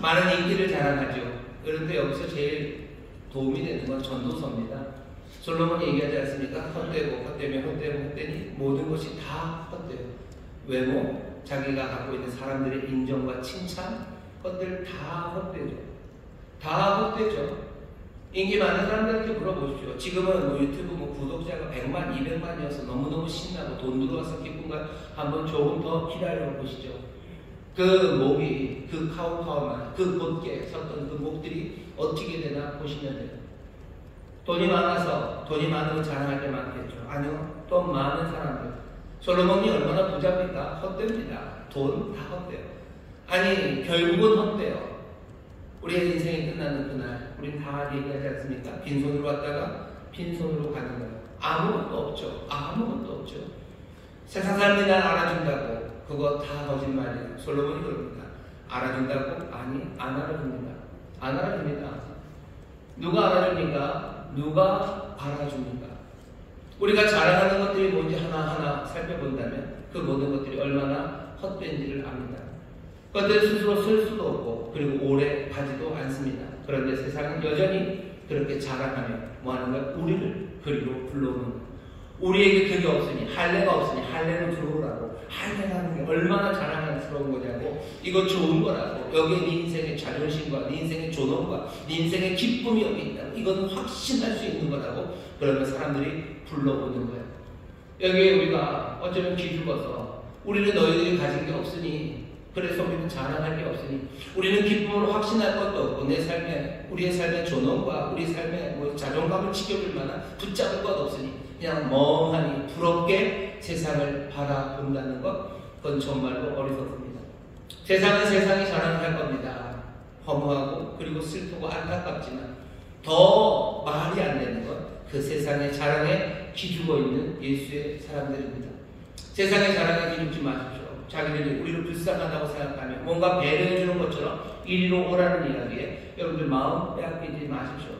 많은 인기를 자랑하죠. 그런데 여기서 제일 도움이 되는 건 전도서입니다. 솔로몬이 얘기하지 않습니까? 헛되고 헛되면 헛되고 헛되니 모든 것이 다 헛돼요. 외모, 자기가 갖고 있는 사람들의 인정과 칭찬, 그것들 다 헛되죠. 다 헛되죠. 인기 많은 사람들한테 물어보십시오. 지금은 뭐 유튜브 구독자가 100만, 200만이어서 너무너무 신나고 돈 들어와서 기쁜가? 한번 조금 더 기다려 보시죠. 그 목이, 그 카우카우만, 그 곧게 섰던 그 목들이 어떻게 되나 보시면 돼요. 돈이 많아서 돈이 많으면 자랑할 게 많겠죠. 아니요. 돈 많은 사람들. 솔로몬이 얼마나 부자입니까? 헛됩니다. 돈 다 헛돼요. 아니 결국은 헛돼요. 우리의 인생이 끝나는 그날 우린 다 얘기하지 않습니까? 빈손으로 왔다가 빈손으로 가는 거예요. 아무것도 없죠. 아무것도 없죠. 세상 사람들이 날 알아준다고 그거 다 거짓말이에요. 솔로몬이 그럽니다. 알아준다고? 아니 안 알아줍니다. 안 알아줍니다. 누가 알아줍니까? 누가 알아줍니까? 우리가 자랑하는 것들이 뭔지 하나하나 살펴본다면 그 모든 것들이 얼마나 헛된지를 압니다. 그것들 스스로 쓸 수도 없고 그리고 오래 가지도 않습니다. 그런데 세상은 여전히 그렇게 자랑하며 뭐하는 거야? 우리를 그리로 불러오는 거예요. 우리에게 그게 없으니 할례가 없으니 할례로 들어오라고. 할례라는 게 얼마나 자랑스러운 거냐고. 이거 좋은 거라고. 여기에 네 인생의 자존심과 네 인생의 존엄과 네 인생의 기쁨이 여기 있다고. 이거는 확신할 수 있는 거라고. 그러면 사람들이 불러오는 거예요. 여기에 우리가 어쩌면 기죽어서 우리는 너희들이 가진 게 없으니 그래서 우리는 자랑할 게 없으니 우리는 기쁨으로 확신할 것도 없고 내 삶에 우리의 삶의 존엄과 우리 삶의 뭐 자존감을 지켜줄 만한 붙잡을 것 없으니 그냥 멍하니 부럽게 세상을 바라본다는 것 그건 정말로 어리석습니다. 세상은 세상이 자랑할 겁니다. 허무하고 그리고 슬프고 안타깝지만 더 말이 안 되는 것 그 세상의 자랑에 기죽어 있는 예수의 사람들입니다. 세상의 자랑에 기죽지 마십시오. 자기들이 우리를 불쌍하다고 생각하면 뭔가 배려해주는 것처럼 이리로 오라는 이야기에 여러분들 마음 빼앗기지 마십시오.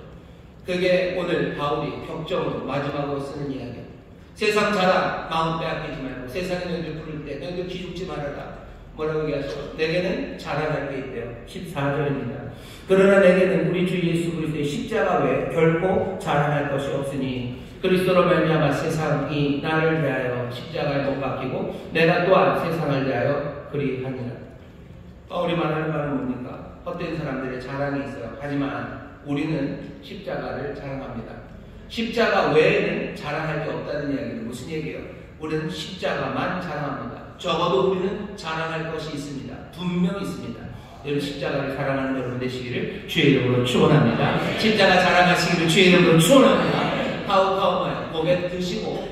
그게 오늘 바울이 격정으로 마지막으로 쓰는 이야기예요. 세상 자랑 마음 빼앗기지 말고 세상에 너희들 부를 때 너희들 기죽지 말아라. 뭐라고 얘기하죠? 내게는 자랑할 게 있대요. 14절입니다. 그러나 내게는 우리 주 예수 그리스도의 십자가 외에 결코 자랑할 것이 없으니 그리스도로 말미암아 세상이 나를 대하여 십자가에 못 박히고 내가 또한 세상을 대하여 그리하니라. 바울이 말하는 말은 뭡니까? 헛된 사람들의 자랑이 있어요. 하지만 우리는 십자가를 자랑합니다. 십자가 외에는 자랑할 게 없다는 이야기는 무슨 얘기예요? 우리는 십자가만 자랑합니다. 적어도 우리는 자랑할 것이 있습니다. 분명히 있습니다. 여러분 십자가를 자랑하는 여러분 되시기를 주의 이름으로 축원합니다. 십자가 자랑하시기를 주의 이름으로 축원합니다. 카우카우마요. 고개 드시고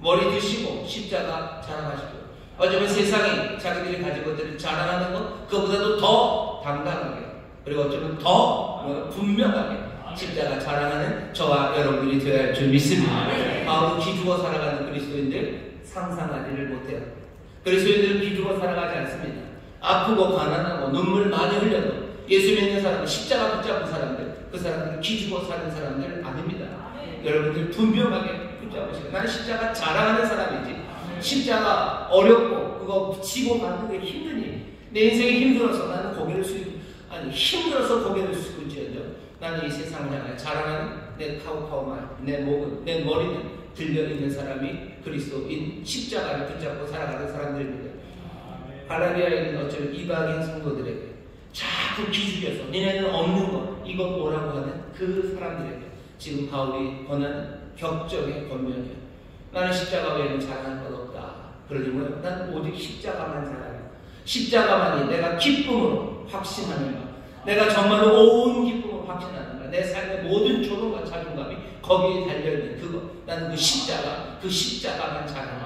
머리 드시고 십자가 자랑하시고 어쩌면 세상이 자기들이 가진 것들을 자랑하는 것 그것보다도 더 당당하게 그리고 어쩌면 더 분명하게 십자가 자랑하는 저와 여러분들이 되어야 할 줄 믿습니다. 바울은 기죽어 살아가는 그리스도인들 상상하지를 못해요. 그리스도인들은 기죽어 살아가지 않습니다. 아프고 가난하고 눈물 많이 흘려도 예수 믿는 사람은 십자가 붙잡은 사람들 그 사람들은 기죽어 사는 사람들 아닙니다. 여러분들 분명하게 붙잡으시고 나는 십자가 자랑하는 사람이지 십자가 어렵고 그거 지고 가는 게 힘드니 내 인생이 힘들어서 나는 고개를 숙이고 힘들어서 고개를 숙일지언정 나는 이 세상을 향해 자랑하는 내 카우카우만 내 목은 내 머리는 들려있는 사람이 그리스도인 십자가를 붙잡고 살아가는 사람들입니다. 할라디아에 있는 어쩌면 이방인 성도들에게 자꾸 기죽여서 니네는 없는 것 이것 뭐라고 하는 그 사람들에게 지금 바울이 권하는 격정의 권면이에요. 나는 십자가 외에는 자랑할 것 없다. 그러니 뭐요? 난 오직 십자가만 자랑해. 십자가만이 내가 기쁨으로 확신하는 것. 내가 정말로 온 기쁨으로 확신하는 것. 내 삶의 모든 조롱과 자존감이 거기에 달려있는 그것. 나는 그 십자가만 자랑해.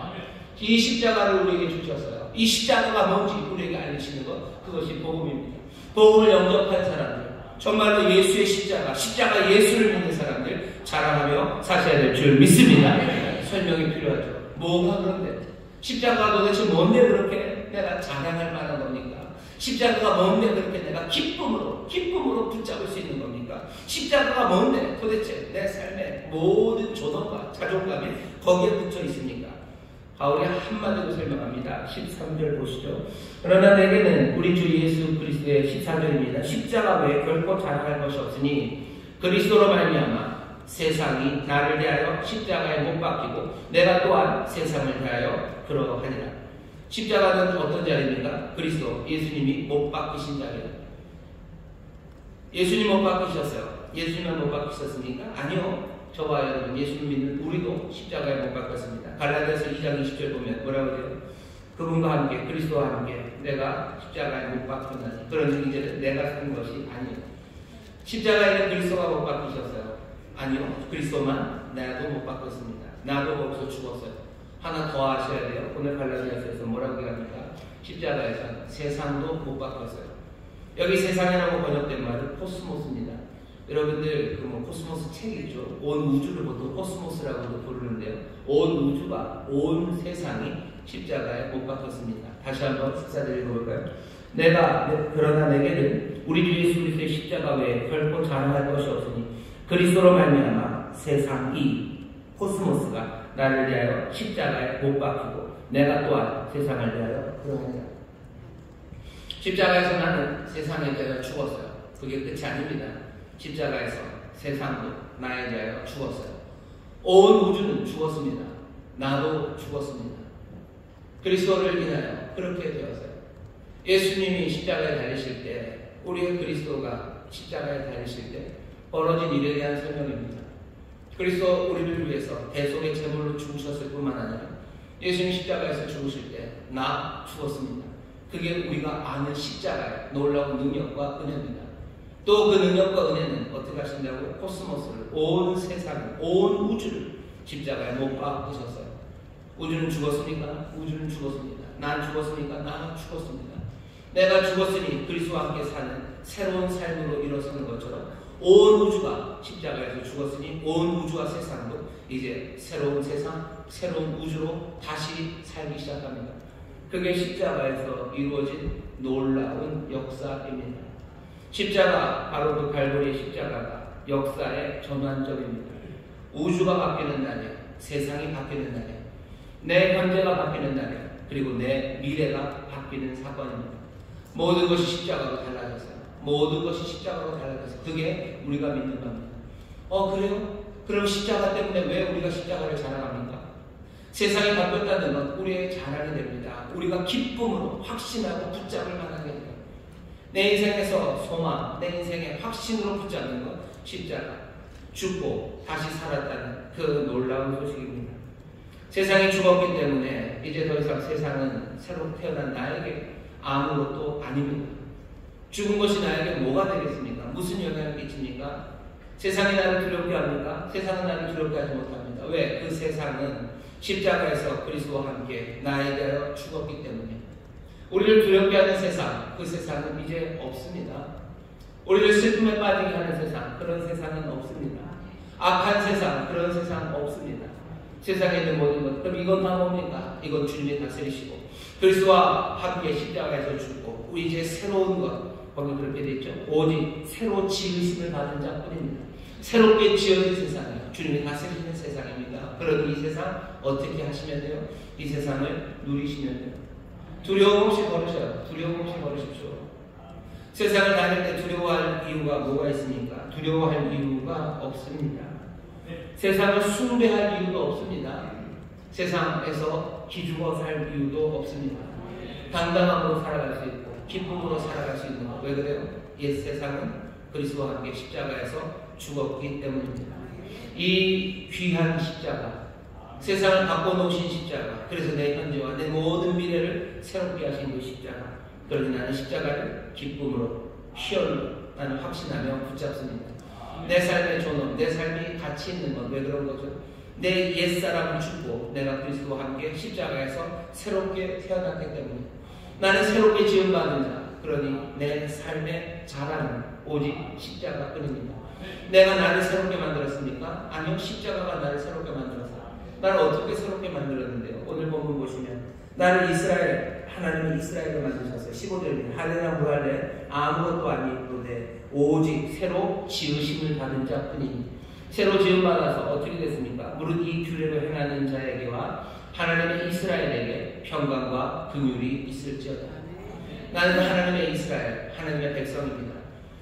이 십자가를 우리에게 주셨어요. 이 십자가가 뭔지 우리에게 알려주시는 것. 그것이 복음입니다. 복음을 영접한 사람들, 정말로 예수의 십자가 예수를 믿는 사람들 자랑하며 사셔야 될 줄 믿습니다. 설명이 필요하죠. 뭐가 그런데? 십자가가 도대체 뭔데 그렇게 내가 자랑할 만한 겁니까? 십자가가 뭔데 그렇게 내가 기쁨으로 붙잡을 수 있는 겁니까? 십자가가 뭔데 도대체 내 삶의 모든 존엄과 자존감이 거기에 붙여 있습니까? 바울이 한마디로 설명합니다. 13절 보시죠. 그러나 내게는 우리 주 예수 그리스도의 14절입니다. 십자가 외에 결코 자랑할 것이 없으니 그리스도로 말미암아 세상이 나를 대하여 십자가에 못 박히고 내가 또한 세상을 대하여 그러하니라. 십자가는 어떤 자리입니까? 그리스도 예수님이 못 박히신 자리예요. 예수님 못 박히셨어요. 예수님은 못 박히셨습니까? 아니요. 저와 여러분 예수님 믿는 우리도 십자가에 못 박혔습니다. 갈라디아서 2장 20절 보면 뭐라고 해요? 그분과 함께 그리스도와 함께 내가 십자가에 못 박혔나니 그런 이제는 내가 산 것이 아니에요. 십자가에는 그리스도가 못 박히셨어요. 아니요. 그리스도만 나도 못 박혔습니다. 나도 거기서 죽었어요. 하나 더 아셔야 돼요. 오늘 갈라디아서에서 뭐라고 합니까? 십자가에서 세상도 못 박혔어요. 여기 세상이라고 번역된 말은 코스모스입니다. 여러분들 코스모스 책 있죠? 온 우주를 보통 코스모스라고도 부르는데요. 온 우주가 온 세상이 십자가에 못 박혔습니다. 다시 한번 14절 읽어볼까요? 그러나 내게는 우리 주 예수 그리스도의 십자가 외에 결코 자랑할 것이 없으니 그리스도로 말미암아 세상이 코스모스가 나를 대하여 십자가에 못 박히고 내가 또한 세상을 대하여 그러하니라. 십자가에서 나는 세상에 대하여 죽었어요. 그게 끝이 아닙니다. 십자가에서 세상도 나에 대하여 죽었어요. 온 우주는 죽었습니다. 나도 죽었습니다. 그리스도를 인하여 그렇게 되었어요. 예수님이 십자가에 달리실 때, 우리의 그리스도가 십자가에 달리실 때 벌어진 일에 대한 설명입니다. 그리스도 우리를 위해서 대속의 제물로 죽으셨을 뿐만 아니라 예수님 십자가에서 죽으실 때 나 죽었습니다. 그게 우리가 아는 십자가의 놀라운 능력과 은혜입니다. 또 그 능력과 은혜는 어떻게 하신다고요? 코스모스를, 온 세상을, 온 우주를 십자가에 못 박으셨어요. 우주는 죽었습니까? 우주는 죽었습니다. 난 죽었습니까? 나는 죽었습니다. 내가 죽었으니 그리스도와 함께 사는 새로운 삶으로 일어서는 것처럼 온 우주가 십자가에서 죽었으니 온 우주와 세상도 이제 새로운 세상, 새로운 우주로 다시 살기 시작합니다. 그게 십자가에서 이루어진 놀라운 역사입니다. 십자가, 바로 그 갈보리의 십자가가 역사의 전환점입니다. 우주가 바뀌는 날이에요. 세상이 바뀌는 날이에요. 내 현재가 바뀌는 날이에요. 그리고 내 미래가 바뀌는 사건입니다. 모든 것이 십자가로 달라졌어요. 모든 것이 십자가로 달라졌어요. 그게 우리가 믿는 겁니다. 그래요? 그럼 십자가 때문에 왜 우리가 십자가를 자랑합니까? 세상이 바뀌었다는 건 우리의 자랑이 됩니다. 우리가 기쁨으로 확신하고 붙잡을 만한 게 돼요. 내 인생에서 소망, 내 인생의 확신으로 붙잡는 것, 십자가. 죽고 다시 살았다는 그 놀라운 소식입니다. 세상이 죽었기 때문에 이제 더 이상 세상은 새로 태어난 나에게 아무것도 아닙니다. 죽은 것이 나에게 뭐가 되겠습니까? 무슨 영향을 끼칩니까? 세상이 나를 두렵게 합니까? 세상은 나를 두렵게 하지 못합니다. 왜? 그 세상은 십자가에서 그리스도와 함께 나에 대하여 죽었기 때문에. 우리를 두렵게 하는 세상, 그 세상은 이제 없습니다. 우리를 슬픔에 빠지게 하는 세상, 그런 세상은 없습니다. 악한 세상, 그런 세상 없습니다. 세상에 있는 모든 것, 그럼 이건 다 뭡니까? 이건 주님이 다스리시고 그리스도와 함께 십자가에서 죽고 우리 이제 새로운 것, 거기 그렇게 되어 있죠. 오직 새로 지으심을 받은 자뿐입니다. 새롭게 지어진 세상이에요. 주님이 다스리시는 세상입니다. 그런 이 세상 어떻게 하시면 돼요? 이 세상을 누리시면 돼요. 두려움 없이 걸으셔요. 두려움 없이 걸으십시오. 세상을 다닐 때 두려워할 이유가 뭐가 있습니까? 두려워할 이유가 없습니다. 세상을 숭배할 이유도 없습니다. 세상에서 기죽어 살 이유도 없습니다. 당당함으로 살아갈 수 있고 기쁨으로 살아갈 수 있는 것. 왜 그래요? 옛 세상은 그리스도와 함께 십자가에서 죽었기 때문입니다. 이 귀한 십자가, 세상을 바꿔놓으신 십자가. 그래서 내 현재와 내 모든 미래를 새롭게 하신 그 십자가. 그러니 나는 십자가를 기쁨으로, 희열로 나는 확신하며 붙잡습니다. 내 삶의 존엄, 내 삶이 가치 있는 건 왜 그런 거죠? 내 옛사람을 죽고 내가 그리스도와 함께 십자가에서 새롭게 태어났기 때문에 나는 새롭게 지음받은 자. 그러니 내 삶의 자랑은 오직 십자가 뿐입니다. 내가 나를 새롭게 만들었습니까? 아니요, 십자가가 나를 새롭게 만들었어요. 나를 어떻게 새롭게 만들었는데요? 오늘 본문 보시면 나는 이스라엘, 하나님이 이스라엘을 만드셨어요. 15절입니다. 할례나 무할례 아무것도 아니고되 오직 새로 지으심을 받은 자뿐이니. 새로 지음받아서 어떻게 됐습니까? 무릇 이 규례를 행하는 자에게와 하나님의 이스라엘에게 평강과 긍휼이 있을지어다. 나는 하나님의 이스라엘, 하나님의 백성입니다.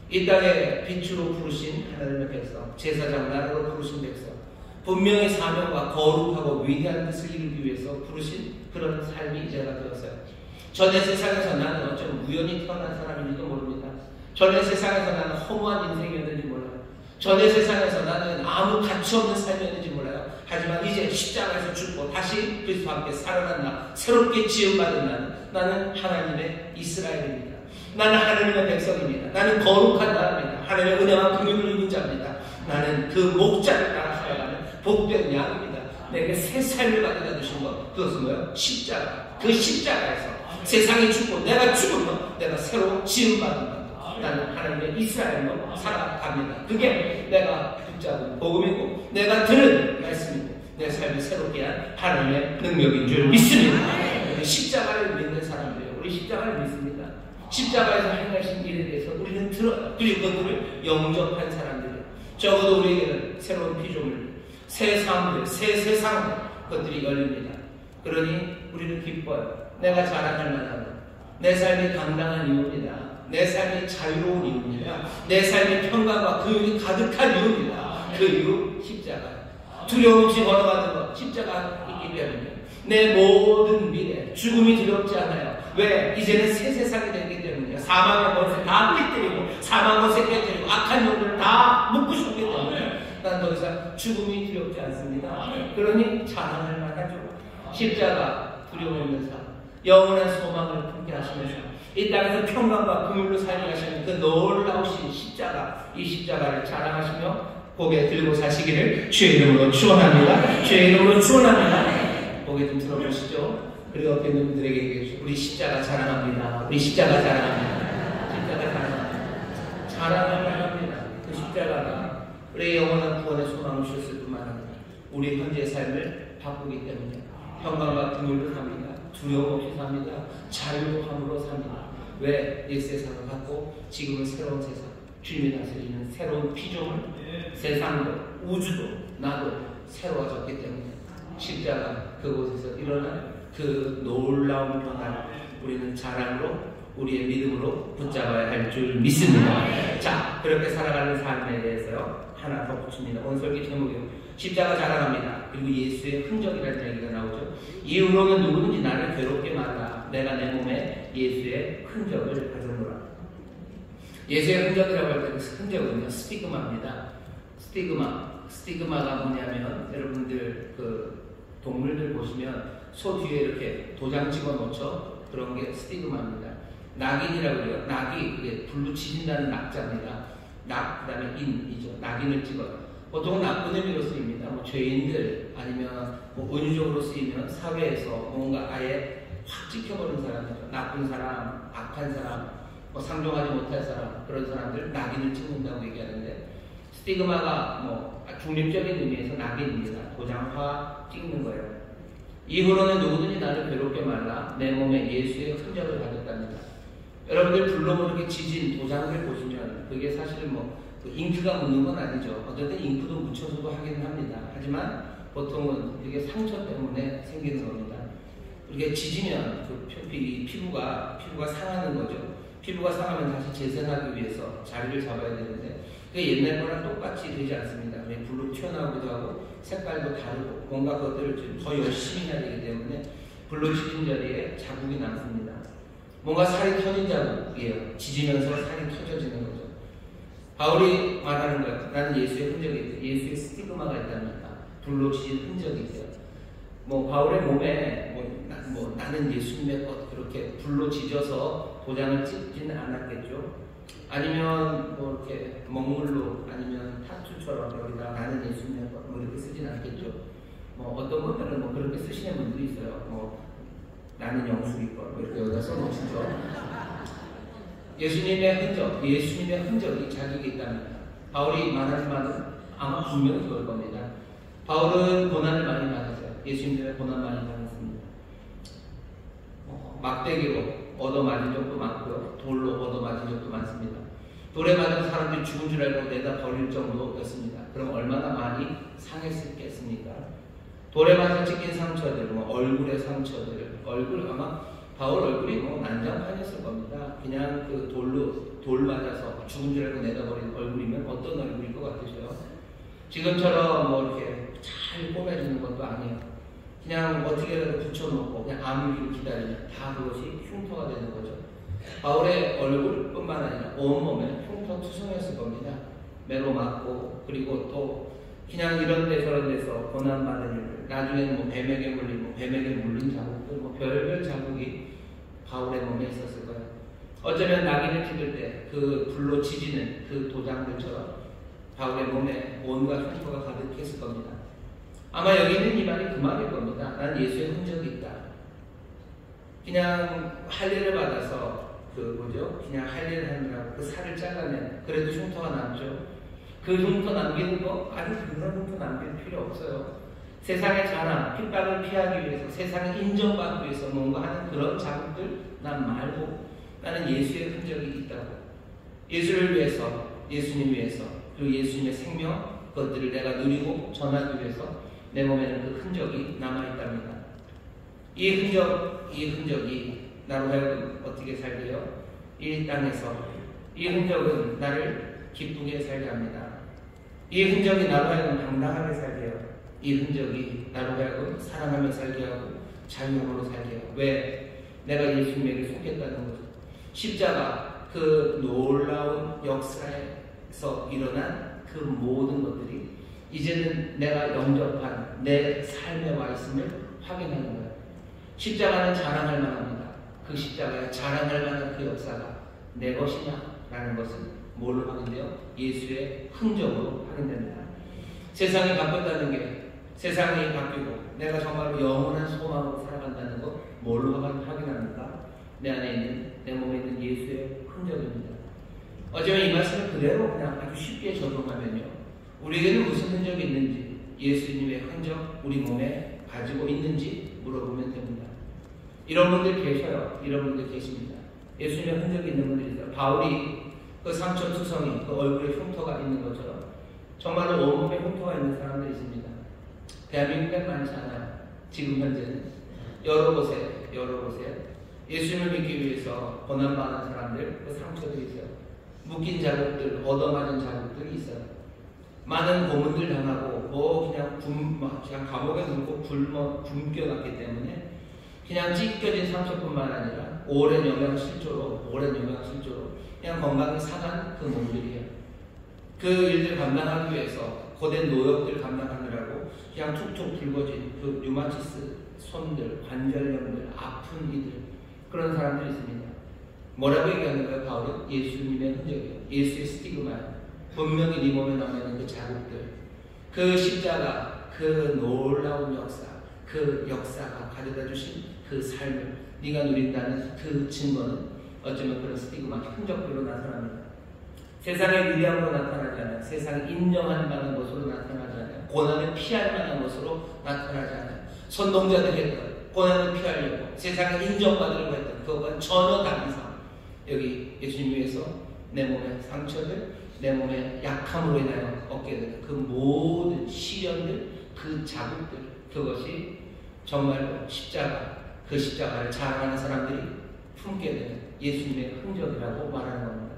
이 땅에 빛으로 부르신 하나님의 백성, 제사장 나라로 부르신 백성, 분명히 사명과 거룩하고 위대한 뜻을 이루기 위해서 부르신 그런 삶이 내가 되었어요. 전의 세상에서 나는 어쩌면 우연히 태어난 사람인지도 모릅니다. 전의 세상에서 나는 허무한 인생이었는지 몰라요. 전의 세상에서 나는 아무 가치 없는 삶이었는지 몰라요. 하지만 이제 십자가에서 죽고 다시 그리스도와 함께 살아난다. 새롭게 지음받은 나는 하나님의 이스라엘입니다. 나는 하나님의 백성입니다. 나는 거룩한 나라입니다. 하나님의 은혜와 긍휼을 입은 자입니다. 나는 그 목자를 따라 살아가는 복된 양입니다. 내게 새 삶을 가져다 주신 것, 그것은 뭐예요? 십자가. 그 십자가에서 세상이 죽고 내가 죽으면 내가 새로 지음받는다. 나는 하나님의 이스라엘로 살아갑니다. 그게 내가 붙잡은 복음이고 내가 들은 말씀이고 내 삶을 새롭게 한 하나님의 능력인 줄 믿습니다. 십자가를 믿는 사람들이에요. 우리 십자가를 믿습니다. 십자가에서 행하신 일에 대해서 우리는 들어요. 그리고 그들을 영접한 사람들이에요. 적어도 우리에게는 새로운 피조물, 새 삶들, 새 세상들, 그것들이 열립니다. 그러니 우리는 기뻐요. 내가 자랑할 만한 것, 내 삶이 당당한 이유입니다. 내 삶이 자유로운 이유입니다. 내 삶이 평강과 긍휼이 가득한 이유입니다. 그 이유 십자가. 두려움 없이 걸어가는 것, 십자가 있기 때문에 내 모든 미래, 죽음이 두렵지 않아요. 왜? 이제는 새 세상이 되기 때문에 사망의 것을 다 깨뜨리고 사망 것을 깨뜨리고 악한 영들을 다 묶으셨기 때문에 난 더 이상 죽음이 두렵지 않습니다. 그러니 자랑할 만하죠. 십자가 두려움 없는 삶, 영원한 소망을 품게 하시면서 이 땅에서 평강과 긍휼로 살게 하시는 그 놀라우신 십자가, 이 십자가를 자랑하시며 고개 들고 사시기를 주의 이름으로 축원합니다. 주의 이름으로 축원합니다. 고개 좀 들어보시죠. 그리고 옆에 있는 분들에게 얘기해주시죠. 우리 십자가 자랑합니다. 우리 십자가 자랑합니다. 십자가 자랑합니다. 자랑을 합니다. 그 십자가가 우리의 영원한 구원의 소망을 주셨을 뿐만 아니라 우리 현재의 삶을 바꾸기 때문에 평강과 긍휼로 삽니다. 두려움 없이 삽니다. 자유함으로 삽니다. 왜? 이 세상을 갖고 지금은 새로운 세상, 주님이 다스리는 새로운 피조물, 세상도, 우주도, 나도 새로워졌기 때문에 십자가 그곳에서 일어나는 그 놀라운 평안을 우리는 자랑으로, 우리의 믿음으로 붙잡아야 할 줄 믿습니다. 자, 그렇게 살아가는 삶에 대해서요 하나 더 붙입니다. 오늘 설교 제목이요, 십자가 자랑합니다. 그리고 예수의 흔적이라는 얘기가 나오죠. 이후로는 누구든지 나를 괴롭게 말라. 내가 내 몸에 예수의 흔적을 가져노라. 예수의 흔적이라고 할 때 그 흔적은요 스티그마입니다. 스티그마가 뭐냐면 여러분들 그 동물들 보시면 소 뒤에 이렇게 도장 찍어 놓죠. 그런 게 스티그마입니다. 낙인이라고 그래요. 낙이 그게 불로 지진다는 낙자입니다. 낙, 그 다음에 인이죠. 낙인을 찍어요. 보통은 나쁜 의미로 쓰입니다. 뭐 죄인들 아니면 뭐 은유적으로 쓰이면 사회에서 뭔가 아예 확 찍혀버린 사람이죠. 나쁜 사람, 악한 사람, 뭐 상종하지 못할 사람, 그런 사람들 낙인을 찍는다고 얘기하는데, 스티그마가 뭐 중립적인 의미에서 낙인입니다. 도장화 찍는 거예요. 이후로는 누구든지 나를 괴롭게 말라. 내 몸에 예수의 흔적을 가졌답니다. 여러분들 불로 이렇게 지진 도장을 보시면 그게 사실은 뭐 잉크가 묻는 건 아니죠. 어떨 때 잉크도 묻혀서도 하기는 합니다. 하지만 보통은 이게 상처 때문에 생기는 겁니다. 이렇게 지지면 그 피부가 상하는 거죠. 피부가 상하면 다시 재생하기 위해서 자리를 잡아야 되는데 그게 옛날 거랑 똑같이 되지 않습니다. 불로 튀어나오기도 하고 색깔도 다르고 뭔가 그것들을 좀 더 열심히 해야 되기 때문에 불로 지진 자리에 자국이 남습니다. 뭔가 살이 터진 자국이에요. 지지면서 살이 터져지는 거죠. 바울이 말하는 거예요. 나는 예수의 흔적이 있어요. 예수의 스티그마가 있답니다. 불로 지진 흔적이 있어요. 바울의 몸에 나는 예수님의 것 그렇게 불로 지져서 도장을 찍지는 않았겠죠. 아니면 이렇게 먹물로 아니면 타투처럼 여기다 나는 예수님의 것 이렇게 쓰진 않겠죠. 어떤 분들은 그렇게 쓰시는 분들이 있어요. 나는 영숙이 것 이렇게 여기다 써놓으시죠. 예수님의 흔적이 자기에게 있답니다. 바울이 말하는 말은 아마 분명히 그럴 겁니다. 바울은 고난을 많이 받았어요. 예수님 때문에 고난 많이 받았습니다. 막대기로 얻어맞은 적도 많고요. 돌로 얻어맞은 적도 많습니다. 돌에 맞은 사람들이 죽은 줄 알고 내다 버릴 정도였습니다. 그럼 얼마나 많이 상했겠습니까? 돌에 맞아 찍힌 상처들, 얼굴의 상처들, 아마 바울 얼굴이 난장판이었을 겁니다. 그냥 돌 맞아서 죽은 줄 알고 내다 버린 얼굴이면 어떤 얼굴일 것 같으세요? 지금처럼 이렇게 잘 꼬매주는 것도 아니에요. 그냥 어떻게라도 붙여놓고 그냥 아물기를 기다리면 다 그것이 흉터가 되는 거죠. 바울의 얼굴뿐만 아니라 온몸에 흉터투성이었을 겁니다. 매로 맞고 그리고 또 그냥 이런데 저런데서 고난받은 일을 나중에는 뱀에게 물리고 뱀에게 물린 자국들 별별 자국이 바울의 몸에 있었을 거예요. 어쩌면 낙인을 찍을 때 그 불로 지지는 그 도장들처럼 바울의 몸에 온갖 흉터가 가득했을 겁니다. 아마 여기 있는 이 말이 그 말일 겁니다. 난 예수의 흔적이 있다. 그냥 할례를 받아서 그냥 할례를 하느라고 그 살을 잘라낸 그래도 흉터가 남죠. 그 흉터 남기는 거 아주 그런 흉터 남길 필요 없어요. 세상의 자랑, 핍박을 피하기 위해서 세상에 인정받기 위해서 뭔가 하는 그런 자국들 난 말고 나는 예수의 흔적이 있다고. 예수를 위해서, 예수님 위해서, 그리고 예수님의 생명 그것들을 내가 누리고 전하기 위해서 내 몸에는 그 흔적이 남아있답니다. 이 흔적이 나로 하여금 어떻게 살게 해요? 이 땅에서 이 흔적은 나를 기쁘게 살게 합니다. 이 흔적이 나로 하여금 당당하게 살게 해요. 이 흔적이 나로 하여금 사랑하며 살게 하고 자유함으로 살게 해요. 왜? 내가 예수님에게 속했다는 거죠. 십자가 그 놀라운 역사에서 일어난 그 모든 것들이 이제는 내가 영접한 내 삶에 와 있음을 확인하는 거예요. 십자가는 자랑할 만합니다. 그 십자가에 자랑할 만한 그 역사가 내 것이냐라는 것은 뭘로 확인돼요? 예수의 흔적으로 확인됩니다. 세상이 바뀌었다는 게 세상이 바뀌고 내가 정말로 영원한 소망으로 살아간다는 것 뭘로 확인합니까? 내 안에 있는 내 몸에 있는 예수의 흔적입니다. 어쩌면 이 말씀을 그대로 그냥 아주 쉽게 적용하면요. 우리에게는 무슨 흔적이 있는지 예수님의 흔적 우리 몸에 가지고 있는지 물어보면 됩니다. 이런 분들 계셔요. 이런 분들 계십니다. 예수님의 흔적이 있는 분들이 있어요. 바울이 그 상처투성이 그 얼굴에 흉터가 있는 것처럼 정말로 온몸에 흉터가 있는 사람들이 있습니다. 대한민국에 많지 않아요. 지금 현재는 여러 곳에 예수님을 믿기 위해서 고난받는 사람들 그 상처들이 있어요. 묶인 자국들, 얻어맞은 자국들이 있어요. 많은 고문들 당하고 그냥 감옥에 넣고 굶겨놨기 때문에 그냥 찢겨진 상처뿐만 아니라 오랜 영양실조로 그냥 건강이 상한 그 몸들이에요. 그 일들 감당하기 위해서 고된 노역들 감당하느라고 그냥 툭툭 붉어진 그 류마티스 손들, 관절염들, 아픈 이들 그런 사람들이 있습니다. 뭐라고 얘기하는 거예요? 바울은 예수님의 흔적이에요. 예수의 스티그마예요. 분명히 네 몸에 남아있는 그 자국들, 그 십자가, 그 놀라운 역사, 그 역사가 가져다 주신 그 삶을 네가 누린다는 그 증거는 어쩌면 그런 스티그마, 흔적들로 나타납니다. 세상의 위대함으로 나타나지 않아요. 세상이 인정할 만한 것으로 나타나지 않아요. 고난을 피할 만한 것으로 나타나지 않아요. 선동자들이 했던 고난을 피하려고 세상에 인정받으려고 했던 그것과는 전혀 다른 삶. 여기 예수님 위해서 내 몸의 상처들, 내 몸의 약함으로 인하여 얻게 되는 그 모든 시련들, 그 자국들, 그것이 정말로 그 십자가를 자랑하는 사람들이 품게 되는 예수님의 흔적이라고 말하는 겁니다.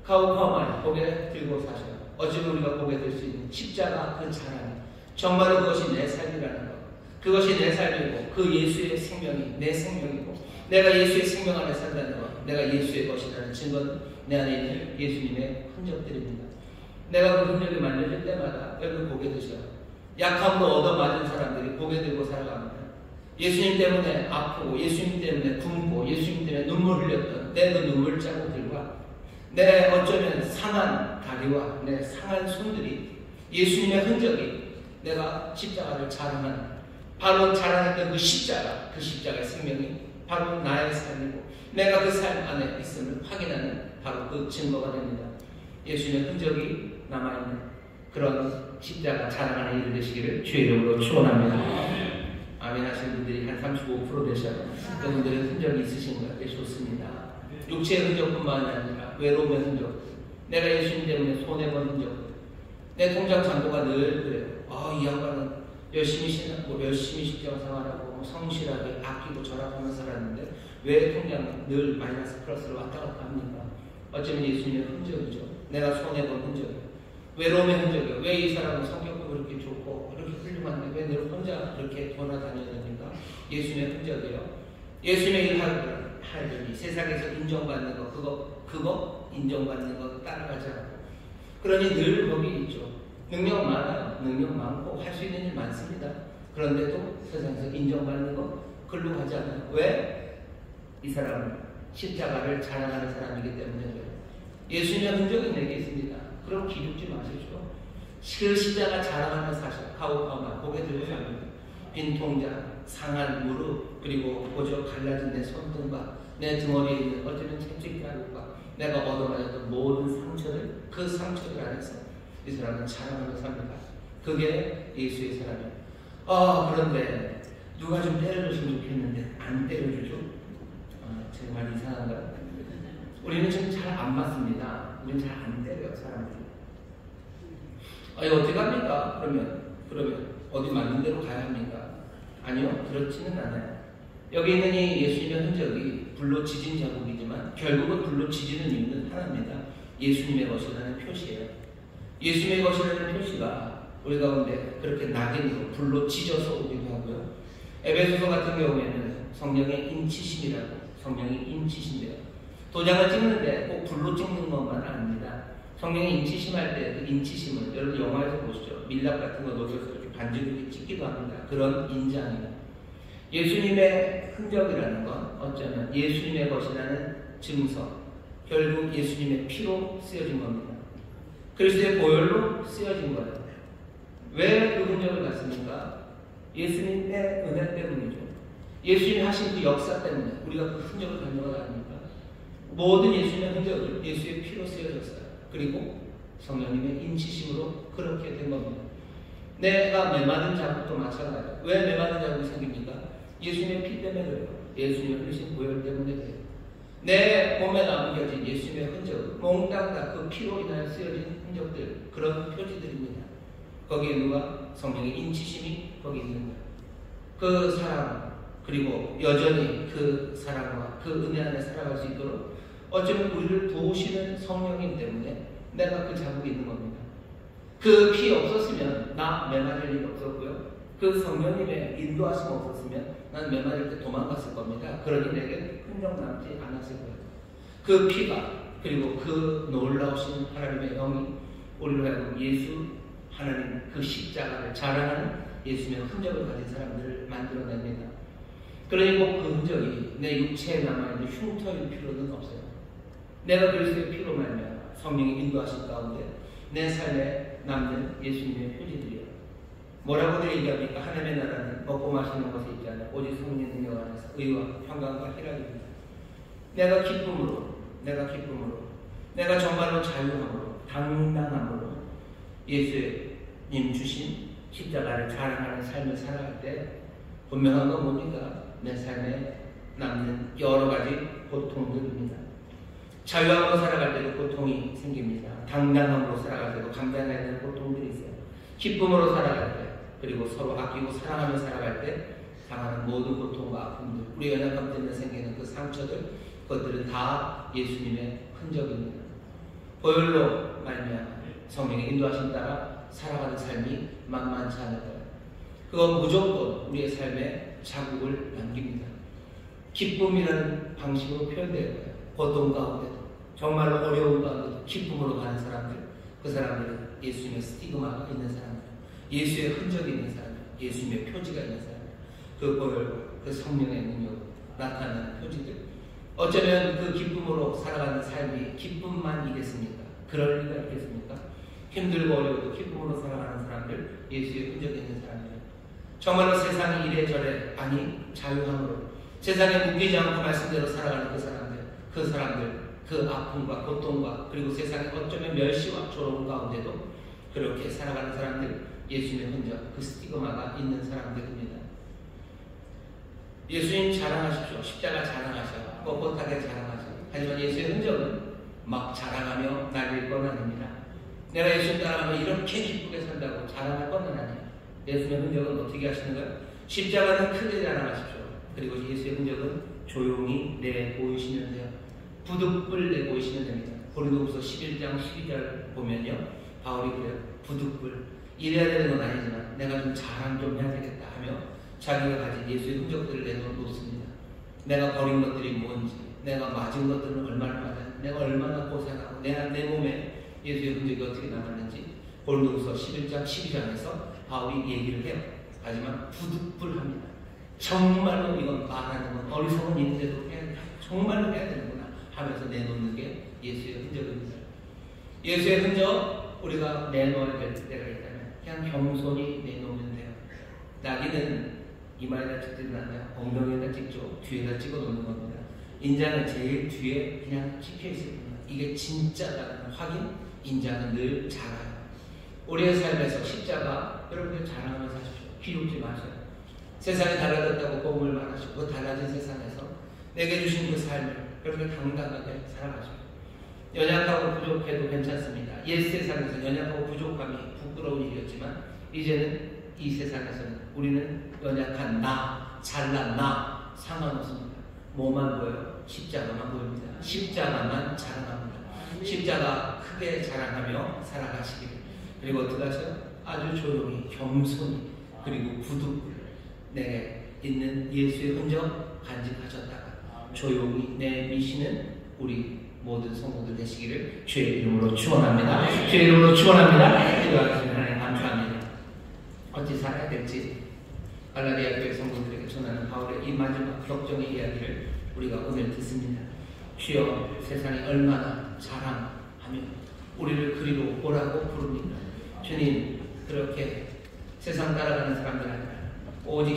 카우카우마이 고개 들고 사셔요. 어쩌면 우리가 고개 들 수 있는 십자가 그 자랑, 정말로 그것이 내 삶이라는 것, 그것이 내 삶이고 그 예수의 생명이 내 생명이고 내가 예수의 생명 안에 산다는 것, 내가 예수의 것이라는 증거는 내 안에 있는 예수님의 흔적들입니다. 내가 그 흔적이 만져질 때마다 여러분 고개 드셔요. 약함으로 얻어맞은 사람들이 고개 들고 살아갑니다. 예수님 때문에 아프고 예수님 때문에 굶고 예수님 때문에 눈물 흘렸던 내 그 눈물 자국들과 내 어쩌면 상한 다리와 내 상한 손들이 예수님의 흔적이 내가 십자가를 자랑하는 바로 자랑했던 그 십자가의 생명이 바로 나의 삶이고 내가 그 삶 안에 있음을 확인하는 바로 그 증거가 됩니다. 예수님의 흔적이 남아있는 그런 십자가 자랑하는 일을 되시기를 주의 이름으로 축원합니다. 아멘 하시는 분들이 한 35% 되셔요. 그분들은 흔적이 있으신 것 같아 좋습니다. 육체의 흔적뿐만 아니라 외로움의 흔적, 내가 예수님 때문에 손해본 흔적, 내 통장 잔고가 늘 그래요. 이 양반은 열심히 신앙하고 열심히 십자가 생활하고 성실하게 아끼고 절약하면서 살았는데 왜 통장은 늘 마이너스 플러스로 왔다 갔다 합니까? 어쩌면 예수님의 흔적이죠. 내가 손해본 흔적이에요. 외로움의 흔적이에요. 왜 이 사람은 성격도 그렇게 좋고 그렇게 훌륭한데 왜 늘 혼자 그렇게 돌아다녀야 됩니까? 예수님의 흔적이에요. 예수님의 일할 때 세상에서 인정받는 거 그거 인정받는 거 따라가지 않고 그러니 늘 거기 있죠. 능력 많아요. 능력 많고 할 수 있는 일 많습니다. 그런데도 세상에서 인정받는 거 글로 가지 않아요. 왜? 이 사람은 십자가를 자랑하는 사람이기 때문에 그래요. 예수님의 흔적이 내게 있습니다. 그럼 기죽지 마시죠. 그 십자가 자랑하는 사실 가오가오나 고개 들고 삽니다. 빈 통장, 상한 무릎, 그리고 고저 갈라진 내 손등과 내 등허리에 있는 어쩌면 채찍 자국과 내가 얻어맞았던 모든 상처를 그 상처들 안에서 이 사람은 자랑하며 삽니다. 그게 예수의 사람이에요. 그런데 누가 좀 때려줬으면 좋겠는데 안 때려주죠? 정말 이상한가요? 우리는 지금 잘 안 맞습니다. 우리는 잘 안 때려요, 사람들이. 어떻게 합니까? 그러면 어디 맞는 대로 가야 합니까? 아니요, 그렇지는 않아요. 여기 있는 이 예수님의 흔적이 불로 지진 자국이지만 결국은 불로 지지는 이유는 하나입니다. 예수님의 것이라는 표시예요. 예수님의 것이라는 표시가 우리 가운데 그렇게 낙인으로 불로 지져서 오기도 하고요. 에베소서 같은 경우에는 성령의 인치심이라고 성령이 인치신대요. 도장을 찍는데 꼭 불로 찍는 것만 아닙니다. 성령이 인치심할 때 그 인치심을 여러분 영화에서 보시죠. 밀랍 같은 거 녹여서 이렇게 반지로 이렇게 찍기도 합니다. 그런 인장이에요. 예수님의 흔적이라는 건 어쩌면 예수님의 것이라는 증서, 결국 예수님의 피로 쓰여진 겁니다. 그리스도의 보혈로 쓰여진 거예요. 왜 그 흔적을 갖습니까? 예수님의 은혜 때문이죠. 예수님이 하신 그 역사 때문에 우리가 그 흔적을 갖는 것 아닙니까? 모든 예수님의 흔적을 예수의 피로 쓰여졌어요. 그리고 성령님의 인치심으로 그렇게 된 겁니다. 내가 메마른 자국도 마찬가지예요. 왜 메마른 자국이 생깁니까? 예수님의 피 때문에 그래요. 예수님의 흘리신 보혈 때문에 그래요. 내 몸에 남겨진 예수님의 흔적, 몽땅 다 그 피로 인하여 쓰여진 흔적들, 그런 표지들입니다. 거기에 누가? 성령의 인치심이 거기 있는 거예요. 그 사랑, 그리고 여전히 그 사랑과 그 은혜 안에 살아갈 수 있도록 어쩌면 우리를 도우시는 성령님 때문에 내가 그 자국이 있는 겁니다. 그 피 없었으면 나 메마를 일이 없었고요. 그 성령님의 인도하심 없었으면 난 메마를 때 도망갔을 겁니다. 그러니 내게 흔적 남지 않았을 거예요. 그 피가 그리고 그 놀라우신 하나님의 영이 우리로 하여금 예수 하나님 그 십자가를 자랑하는 예수님의 흔적을 가진 사람들을 만들어냅니다. 그러니 꼭 그 흔적이 내 육체에 남아있는 흉터일 필요는 없어요. 내가 그리스도의 피로 말미암아 성령의 인도하신 가운데 내 삶에 남는 예수님의 표지들이에요. 뭐라고들 얘기합니까? 하나님의 나라는 먹고 마시는 것에 있지 않아 오직 성령의 능력 안에서 의와 평강과 희락입니다. 내가 기쁨으로 내가 정말로 자유함으로 당당함으로 예수님 주신 십자가를 자랑하는 삶을 살아갈 때 분명한 건 뭡니까? 내 삶에 남는 여러 가지 고통들입니다. 자유함으로 살아갈 때도 고통이 생깁니다. 당당함으로 살아갈 때도 감당해야 되는 고통들이 있어요. 기쁨으로 살아갈 때, 그리고 서로 아끼고 사랑하며 살아갈 때 당하는 모든 고통과 아픔들, 우리 연약함 때문에 생기는 그 상처들, 그것들은 다 예수님의 흔적입니다. 보혈로 말미암아 성령의 인도하심 따라 살아가는 삶이 만만치 않을 거예요. 그건 무조건 우리의 삶에 자국을 남깁니다. 기쁨이라는 방식으로 표현될 거예요. 고통 가운데도 정말로 어려운 가운데도 기쁨으로 가는 사람들, 그 사람들은 예수님의 스티그마가 있는 사람들. 예수의 흔적이 있는 사람, 예수님의 표지가 있는 사람, 그 보혈, 그 성령의 능력 나타나는 표지들. 어쩌면 그 기쁨으로 살아가는 삶이 기쁨만이겠습니까? 그럴 리가 있겠습니까? 힘들고 어려워도 기쁨으로 살아가는 사람들, 예수의 흔적이 있는 사람들, 정말로 세상이 이래저래, 아니 자유함으로 세상에 묶이지 않고 말씀대로 살아가는 그 사람들, 그 아픔과 고통과 그리고 세상에 어쩌면 멸시와 조롱 가운데도 그렇게 살아가는 사람들, 예수님의 흔적, 그 스티그마가 있는 사람들입니다. 예수님 자랑하십시오. 십자가 자랑하셔. 뻣뻣하게 자랑하셔. 하지만 예수의 흔적은 막 자랑하며 날릴 건 아닙니다. 내가 예수님 따라가면 이렇게 기쁘게 산다고 자랑할 건 아니에요. 예수의 흔적은 어떻게 하시는가요? 십자가는 크게 자랑하십시오. 그리고 예수의 흔적은 조용히 내보이시면 돼요. 부득불 내보이시면 됩니다. 고린도후서 11장 12절 보면요, 바울이 그래요. 부득불, 이래야 되는 건 아니지만 내가 좀 자랑 좀 해야 되겠다 하며 자기가 가진 예수의 흔적들을 내놓습니다. 내가 버린 것들이 뭔지, 내가 맞은 것들은 얼마나 맞았는지, 내가 얼마나 고생하고 내 몸에 예수의 흔적이 어떻게 남았는지 고린도후서 11장 12장에서 바울이 얘기를 해요. 하지만 부득불합니다. 정말로 이건 말하는 건 어리석은 일인데도 정말로 해야 되는구나 하면서 내놓는 게 예수의 흔적입니다. 예수의 흔적 우리가 내놓아야 될 때가 있다면 그냥 겸손히 내놓으면 돼요. 낙인은 이마에다 찍지는 않아요. 엉덩이에다 찍죠. 뒤에다 찍어 놓는 겁니다. 인장은 제일 뒤에 그냥 찍혀 있을 겁니다. 이게 진짜라는 확인, 인장은 늘 자라요. 우리의 삶에서 십자가 여러분들 자랑하면서 하십시오. 기죽지 마세요. 세상이 달라졌다고 복음을 말하시고 그 달라진 세상에서 내게 주신 그 삶을 여러분들 당당하게 살아가십시오. 연약하고 부족해도 괜찮습니다. 옛 세상에서 연약하고 부족함이 부끄러운 일이었지만 이제는 이 세상에서는 우리는 연약한 나, 잘난 나 상관없습니다. 뭐만 보여요? 십자가만 보입니다. 십자가만 자랑합니다. 십자가 크게 자랑하며 살아가시길. 그리고 어떻게 하세요? 아주 조용히 겸손히 그리고 부득불 내게 있는 예수의 흔적 간직하셨다가 조용히 내미시는 우리 모든 성도들 되시기를 주의 이름으로 축원합니다. 주의 이름으로 축원합니다. 기도하시는 하나님 감사합니다. 어찌 살아야 될지 갈라디아 교회 성도들에게 전하는 바울의 이 마지막 격정의 이야기를 우리가 오늘 듣습니다. 주여 세상이 얼마나 자랑하며 우리를 그리로 오라고 부릅니다. 주님 그렇게 세상 따라가는 사람들 아니라 오직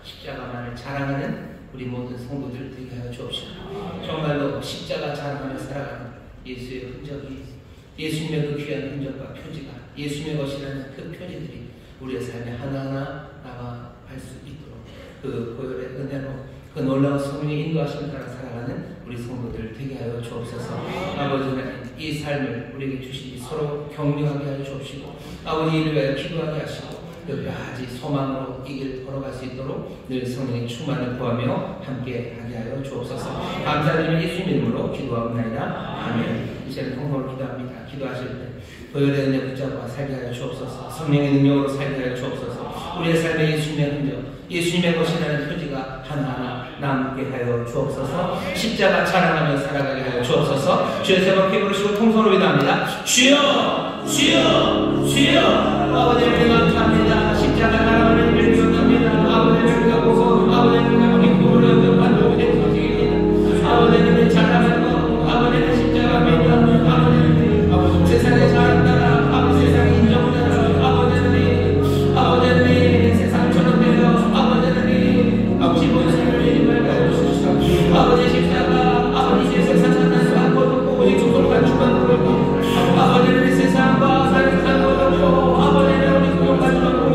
십자가만을 자랑하는 우리 모든 성도들 되게 하여 주옵시고 정말로 십자가 자랑하며 살아가는 예수의 흔적이 예수님의 그 귀한 흔적과 표지가 예수님의 것이라는 그 표지들이 우리의 삶에 하나하나 나아갈 수 있도록 그 보혈의 은혜로 그 놀라운 성령의 인도하심을 따라 살아가는 우리 성도들 되게 하여 주옵소서. 아버지 하나님 이 삶을 우리에게 주시니 서로 격려하게 하여 주옵시고 아버지 이를 위하여 기도하게 하시고 끝까지 소망으로 이 길 걸어갈 수 있도록 늘 성령의 충만을 구하며 함께 하게 하여 주옵소서. 감사드리며 예수님 이름으로 기도하옵나이다. 아멘. 이제는 통성으로 기도합니다. 기도하실 때 보혈의 은혜 붙잡아 살게 하여 주옵소서. 성령의 능력으로 살게 하여 주옵소서. 우리의 삶에 예수님의 흔적, 예수님의 것이라는 표지가 하나하나 남게 하여 주옵소서. 십자가 자랑하며 살아가게 하여 주옵소서. 주의 세 번 부르시고 통성으로 기도합니다. 주여 주여 주여. 아버지를 감사합니다. 십자가 자랑하는 일을 기억합니다. 아버지를 가보고 아버지를 기쁨으로 만들게 되시옵소서. 아버지를 자랑하고 아버지를 십자가입니다. 아버지는 세상에 자랑하라. 아버지 세상에 인정하라. 아버지는 세상 전원되어 아버지는 아버지 본성을 일말하여 주시옵소서. 아버지 십자가 아버지 세상 사탄과 한번도 오직 주소로 간주만 들고 아버지는 세상과 사는 산으로 아버지는 우리 구원받고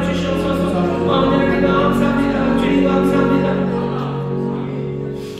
하여 주시옵소서. 아버지 하나님 감사합니다. 주님 감사합니다.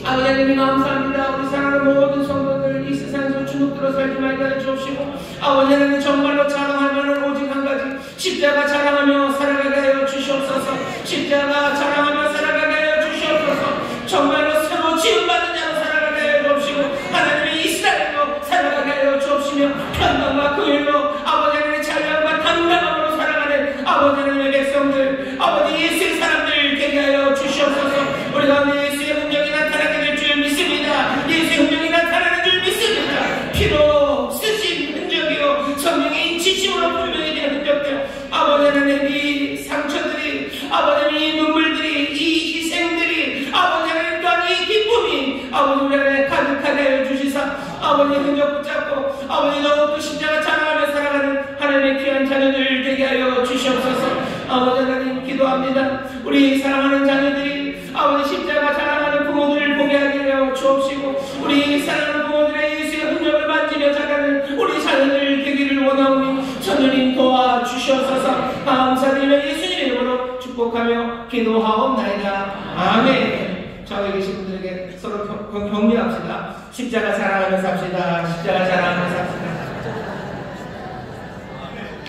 아버지 하나님 감사합니다. 우리 사랑하는 모든 성도들 이 세상에서 주눅들어 살지 말게 하여 주옵시고 아버지 하나님 정말로 자랑할 만한 오직 한 가지 십자가 자랑하며 살아가게 하여 주시옵소서. 십자가 자랑하며 살아가게 하여 주시옵소서. 정말로 새로 지음받은 자로 살아가게 하여 주옵시고 하나님의 이스라엘로 살아가게 하여 주옵시며 편당과 긍휼로 아버지 하나님의 찬양과 담담함으로 살아가는 아버지 하나님의 백성들 아버지 예수의 사람들 되게 하여 주시옵소서. 우리 가운데 예수의 흔적이 나타나게 될 줄 믿습니다. 예수의 흔적이 나타나는 줄 믿습니다. 피로 쓰신 흔적이요 성령의 인치심으로 분명히 된 흔적들 아버지 하나님 이 상처들이 아버지 하나님 이 눈물들이 이 희생들이 아버지 하나님 또한 이 기쁨이 아버지 우리 안에 가득하게 하여 주시사 아버지 흔적 붙잡고 아버지 더욱더 십자가 자랑하며 살아가는 하나님의 귀한 자녀들 되게 하여 주시옵소서. 아버지 하나님 기도합니다. 우리 사랑하는 자녀들이 아버지 십자가 자랑하는 부모들을 보게 하게 하여 주옵시고 우리 사랑하는 부모들의 예수의 흔적을 만지며 자라는 우리 자녀들 되기를 원하오니 천주님 도와주시옵소서. 감사드리며 예수님의 이름으로 축복하며 기도하옵나이다. 아멘. 저기 계신 분들에게 서로 격려합시다. 십자가 자랑하며 삽시다. 십자가 자랑하며 삽시다.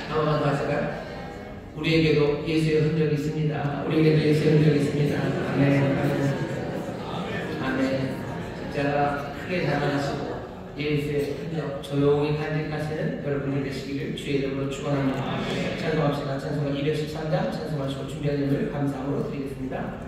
한번만 더 하실까요? 우리에게도 예수의 흔적이 있습니다. 우리에게도 예수의 흔적이 있습니다. 아멘. 아멘. 십자가 크게 자랑하시고 예수의 흔적 조용히 간직하시는 여러분들 되시기를 주의 이름으로 축원합니다. 찬송합시다. 찬송가 213장 찬송하시고 준비한 예물 감사함으로 드리겠습니다.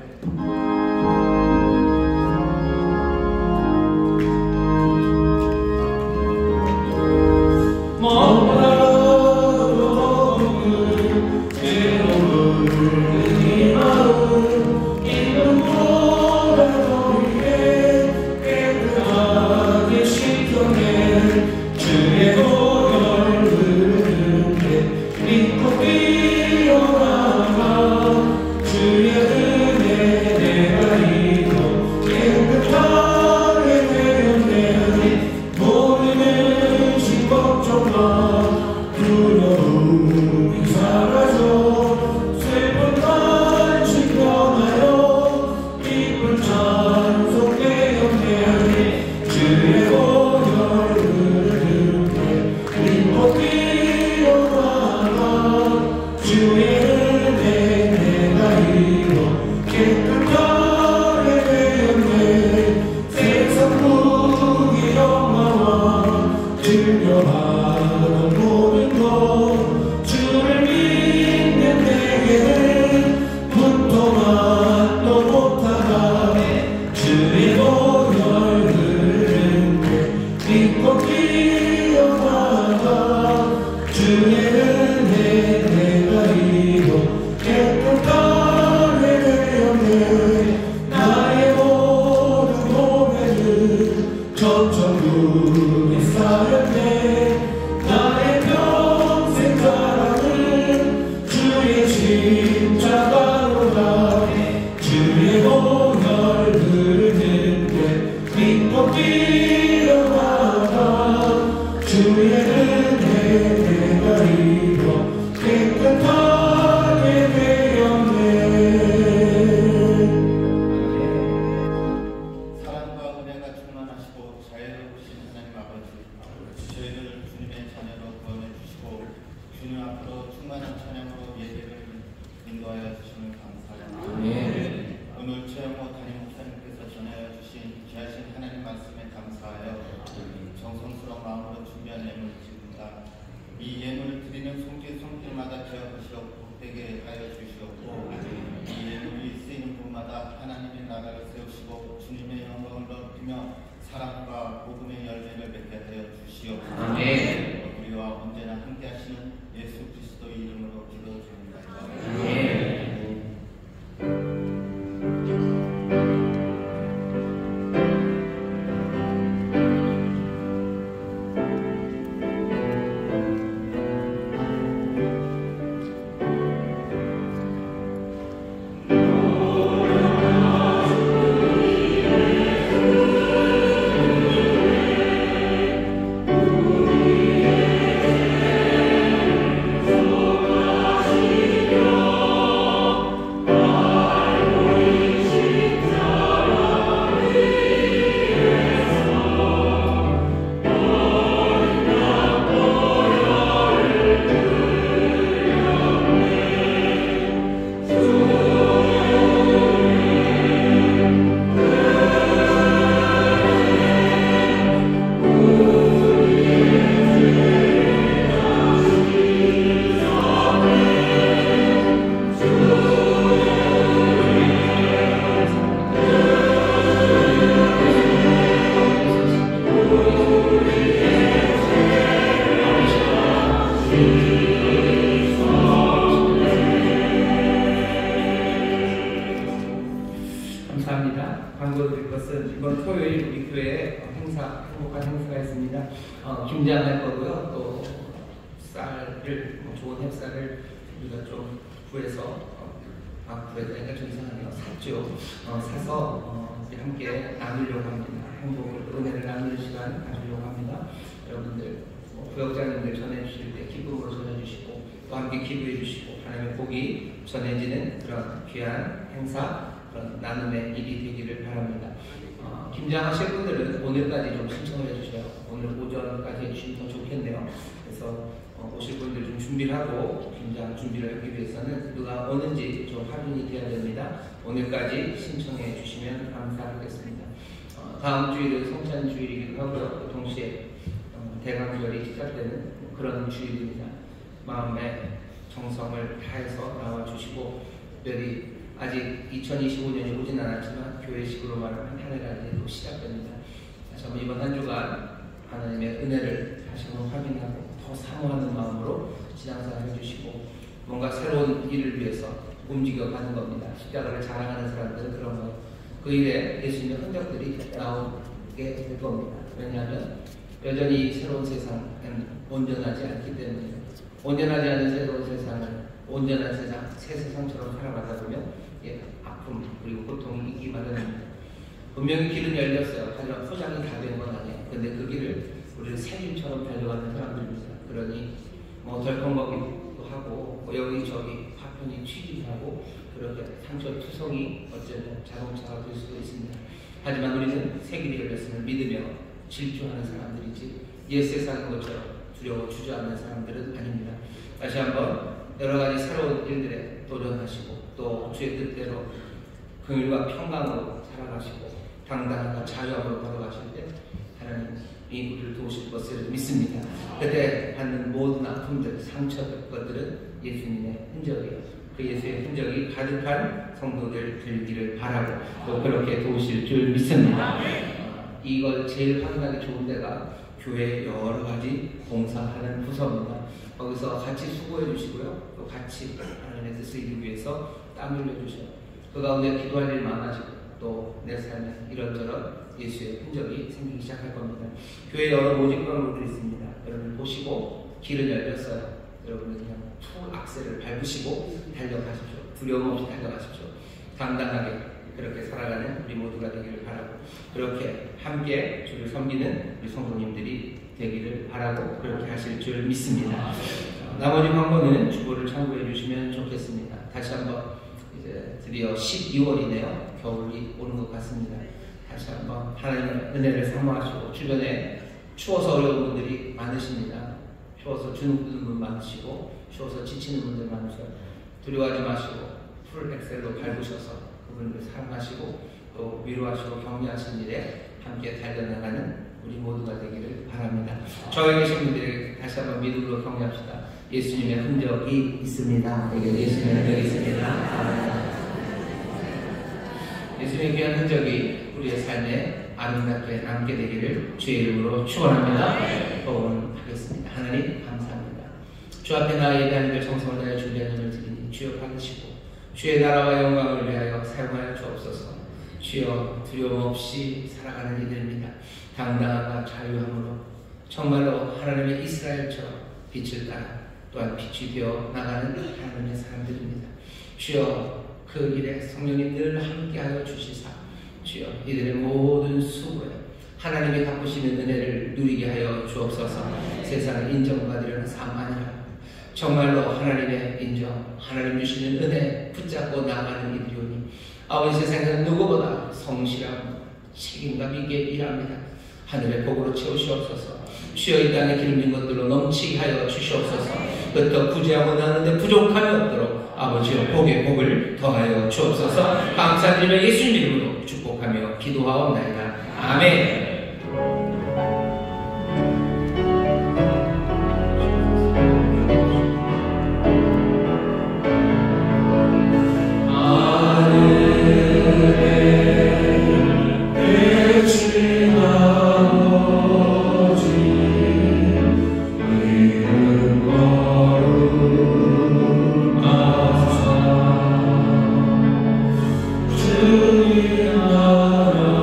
당부드릴 것은 이번 토요일 우리 교회에 행복한 행사가 있습니다. 김장할 거고요. 또 쌀을 좋은 햅쌀을 우리가 좀 구해서 구해서 좀 이상하네요. 샀죠. 사서 이제 함께 나누려고 합니다. 행복을 은혜를 나누는 시간 가지려고 합니다. 여러분들 부역장님들 전해주실 때 기쁨으로 전해주시고 또 함께 기도해 주시고 하나님의 복이 전해지는 그런 귀한 행사 그런 나눔의 일이 되기를 바랍니다. 김장하실 분들은 오늘까지 좀 신청을 해주세요. 오늘 오전까지 해주시면 더 좋겠네요. 그래서 오실 분들 좀 준비를 하고 김장 준비를 하기 위해서는 누가 오는지 좀 확인이 돼야 됩니다. 오늘까지 신청해 주시면 감사하겠습니다. 다음 주일은 성찬 주일이기도 하고요. 동시에 대강절이 시작되는 그런 주일입니다. 마음의 정성을 다해서 나와주시고 특별히 아직 2025년이 오진 않았지만 교회식으로 말하면 한 해가 이제 또 시작됩니다. 다시 한번 이번 한 주간 하나님의 은혜를 다시 한번 확인하고 더 사모하는 마음으로 신앙생활 해주시고 뭔가 새로운 일을 위해서 움직여가는 겁니다. 십자가를 자랑하는 사람들은 그런 거. 그 일에 예수님의 흔적들이 나오게 될 겁니다. 왜냐하면 여전히 새로운 세상은 온전하지 않기 때문에 온전하지 않은 새로운 세상을 온전한 세상, 새 세상처럼 살아가다 보면 아픔 그리고 고통이 있기 마련입니다. 분명히 길은 열렸어요. 하지만 포장이 다 된 건 아니에요. 근데 그 길을 우리는 새김처럼 달려가는 사람들입니다. 그러니 덜컹거리기도 하고 여기저기 파편이 튀기하고 그렇게 상처투성이 어쩌면 자동차가 될 수도 있습니다. 하지만 우리는 새 길이 열렸음을 믿으며 질주하는 사람들이지 옛세상인 것처럼 두려워 주저하는 사람들은 아닙니다. 다시 한번 여러가지 새로운 일들에 도전하시고 또 주의 뜻대로 긍휼과 평강으로 살아가시고 당당함과 자유함으로 걸어가실 때 하나님이 우리를 도우실 것을 믿습니다. 그때 받는 모든 아픔들, 상처들 것들은 예수님의 흔적이에요. 그 예수의 흔적이 가득한 성도들 되기를 바라고 또 그렇게 도우실 줄 믿습니다. 이걸 제일 확인하기 좋은 데가 교회 여러 가지 봉사하는 부서입니다. 거기서 같이 수고해 주시고요. 또 같이 하나님의 뜻을 이루기 위해서 땀 흘려 주셔요. 그 가운데 기도할 일 많아지고 또 내 삶에 이런저런 예수의 흔적이 생기기 시작할 겁니다. 교회 여러 모집관으로 있습니다. 여러분 보시고 길은 열렸어요. 여러분은 그냥 풀 악셀을 밟으시고 달려가십시오. 두려움 없이 달려가십시오. 당당하게 그렇게 살아가는 우리 모두가 되기를 바라고 그렇게 함께 주를 섬기는 우리 성도님들이 되기를 바라고 그렇게 하실 줄 믿습니다. 나머지 광고는 주보를 참고해 주시면 좋겠습니다. 다시 한번 이제 드디어 12월이네요. 겨울이 오는 것 같습니다. 다시 한번 하나님의 은혜를 사모하시고 주변에 추워서 어려운 분들이 많으십니다. 추워서 주눅드는 분 많으시고 추워서 지치는 분들 많으셔요. 두려워하지 마시고 풀 엑셀로 밟으셔서 그분들 사랑하시고 또 위로하시고 격려하시는 일에 함께 달려나가는 우리 모두가 되기를 바랍니다. 저에 계신 분들에게 다시 한번 믿음으로 격려합시다. 예수님의 흔적이 있습니다. 예수님의 흔적이 있습니다. 예수님의 귀한 흔적이 우리의 삶에 아름답게 남게 되기를 주의 이름으로 축원합니다. 소원하겠습니다. 하나님 감사합니다. 주 앞에 나의 예배하는 정성을 다해 준비하는 드리니 주여 받으시고 주의 나라와 영광을 위하여 사용하여 주옵소서. 주여 두려움 없이 살아가는 이들입니다. 당당함과 자유함으로 정말로 하나님의 이스라엘처럼 빛을 따라 또한 빛이 되어 나가는 하나님의 사람들입니다. 주여 그 일에 성령님 늘 함께하여 주시사 주여 이들의 모든 수고에 하나님이 갚으시는 은혜를 누리게 하여 주옵소서. 세상을 인정받으려는 삶 아니라 정말로 하나님의 인정, 하나님 주시는 은혜 붙잡고 나가는 이들이오니 아버지 세상에서 누구보다 성실하고 책임감 있게 일합니다. 하늘의 복으로 채우시옵소서. 주여 이 땅에 기름진 것들로 넘치게 하여 주시옵소서. 그렇다 구제하고 나누는데 부족함이 없도록 아버지여 복의 복을 더하여 주옵소서. 감사드리며 예수님 이름으로 축복하며 기도하옵나이다. 아멘. 주님 나라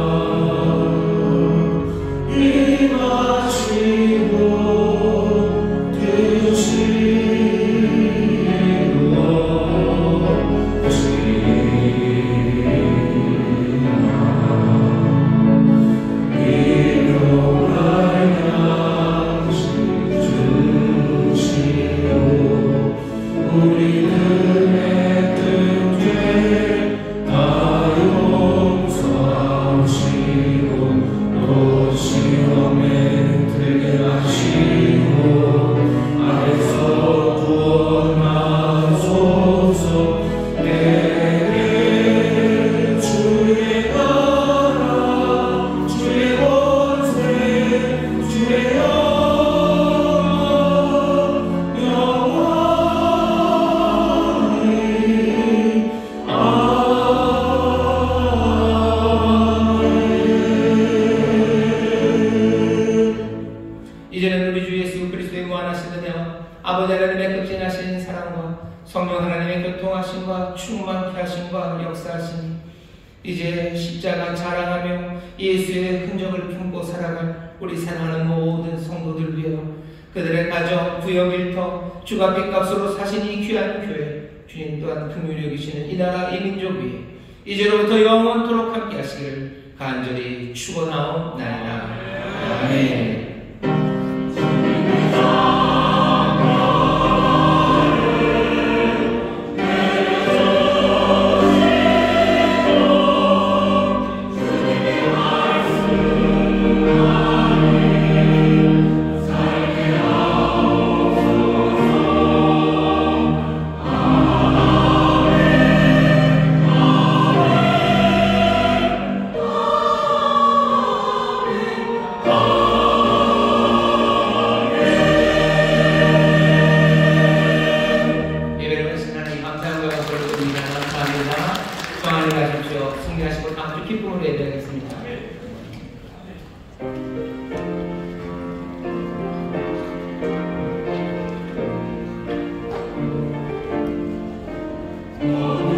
은혜와 충만케 하심과 역사하시니 이제 십자가 자랑하며 예수의 흔적을 품고 살아갈 우리 사랑하는 모든 성도들 위하여 그들의 가정, 구역, 일터, 주가 빚값으로 사신 이 귀한 교회 주님 또한 긍휼히 여기시는 이 나라 이 민족 위에 이제로부터 영원토록 함께 하시기를 간절히 축원하옵나이다. 아멘. Oh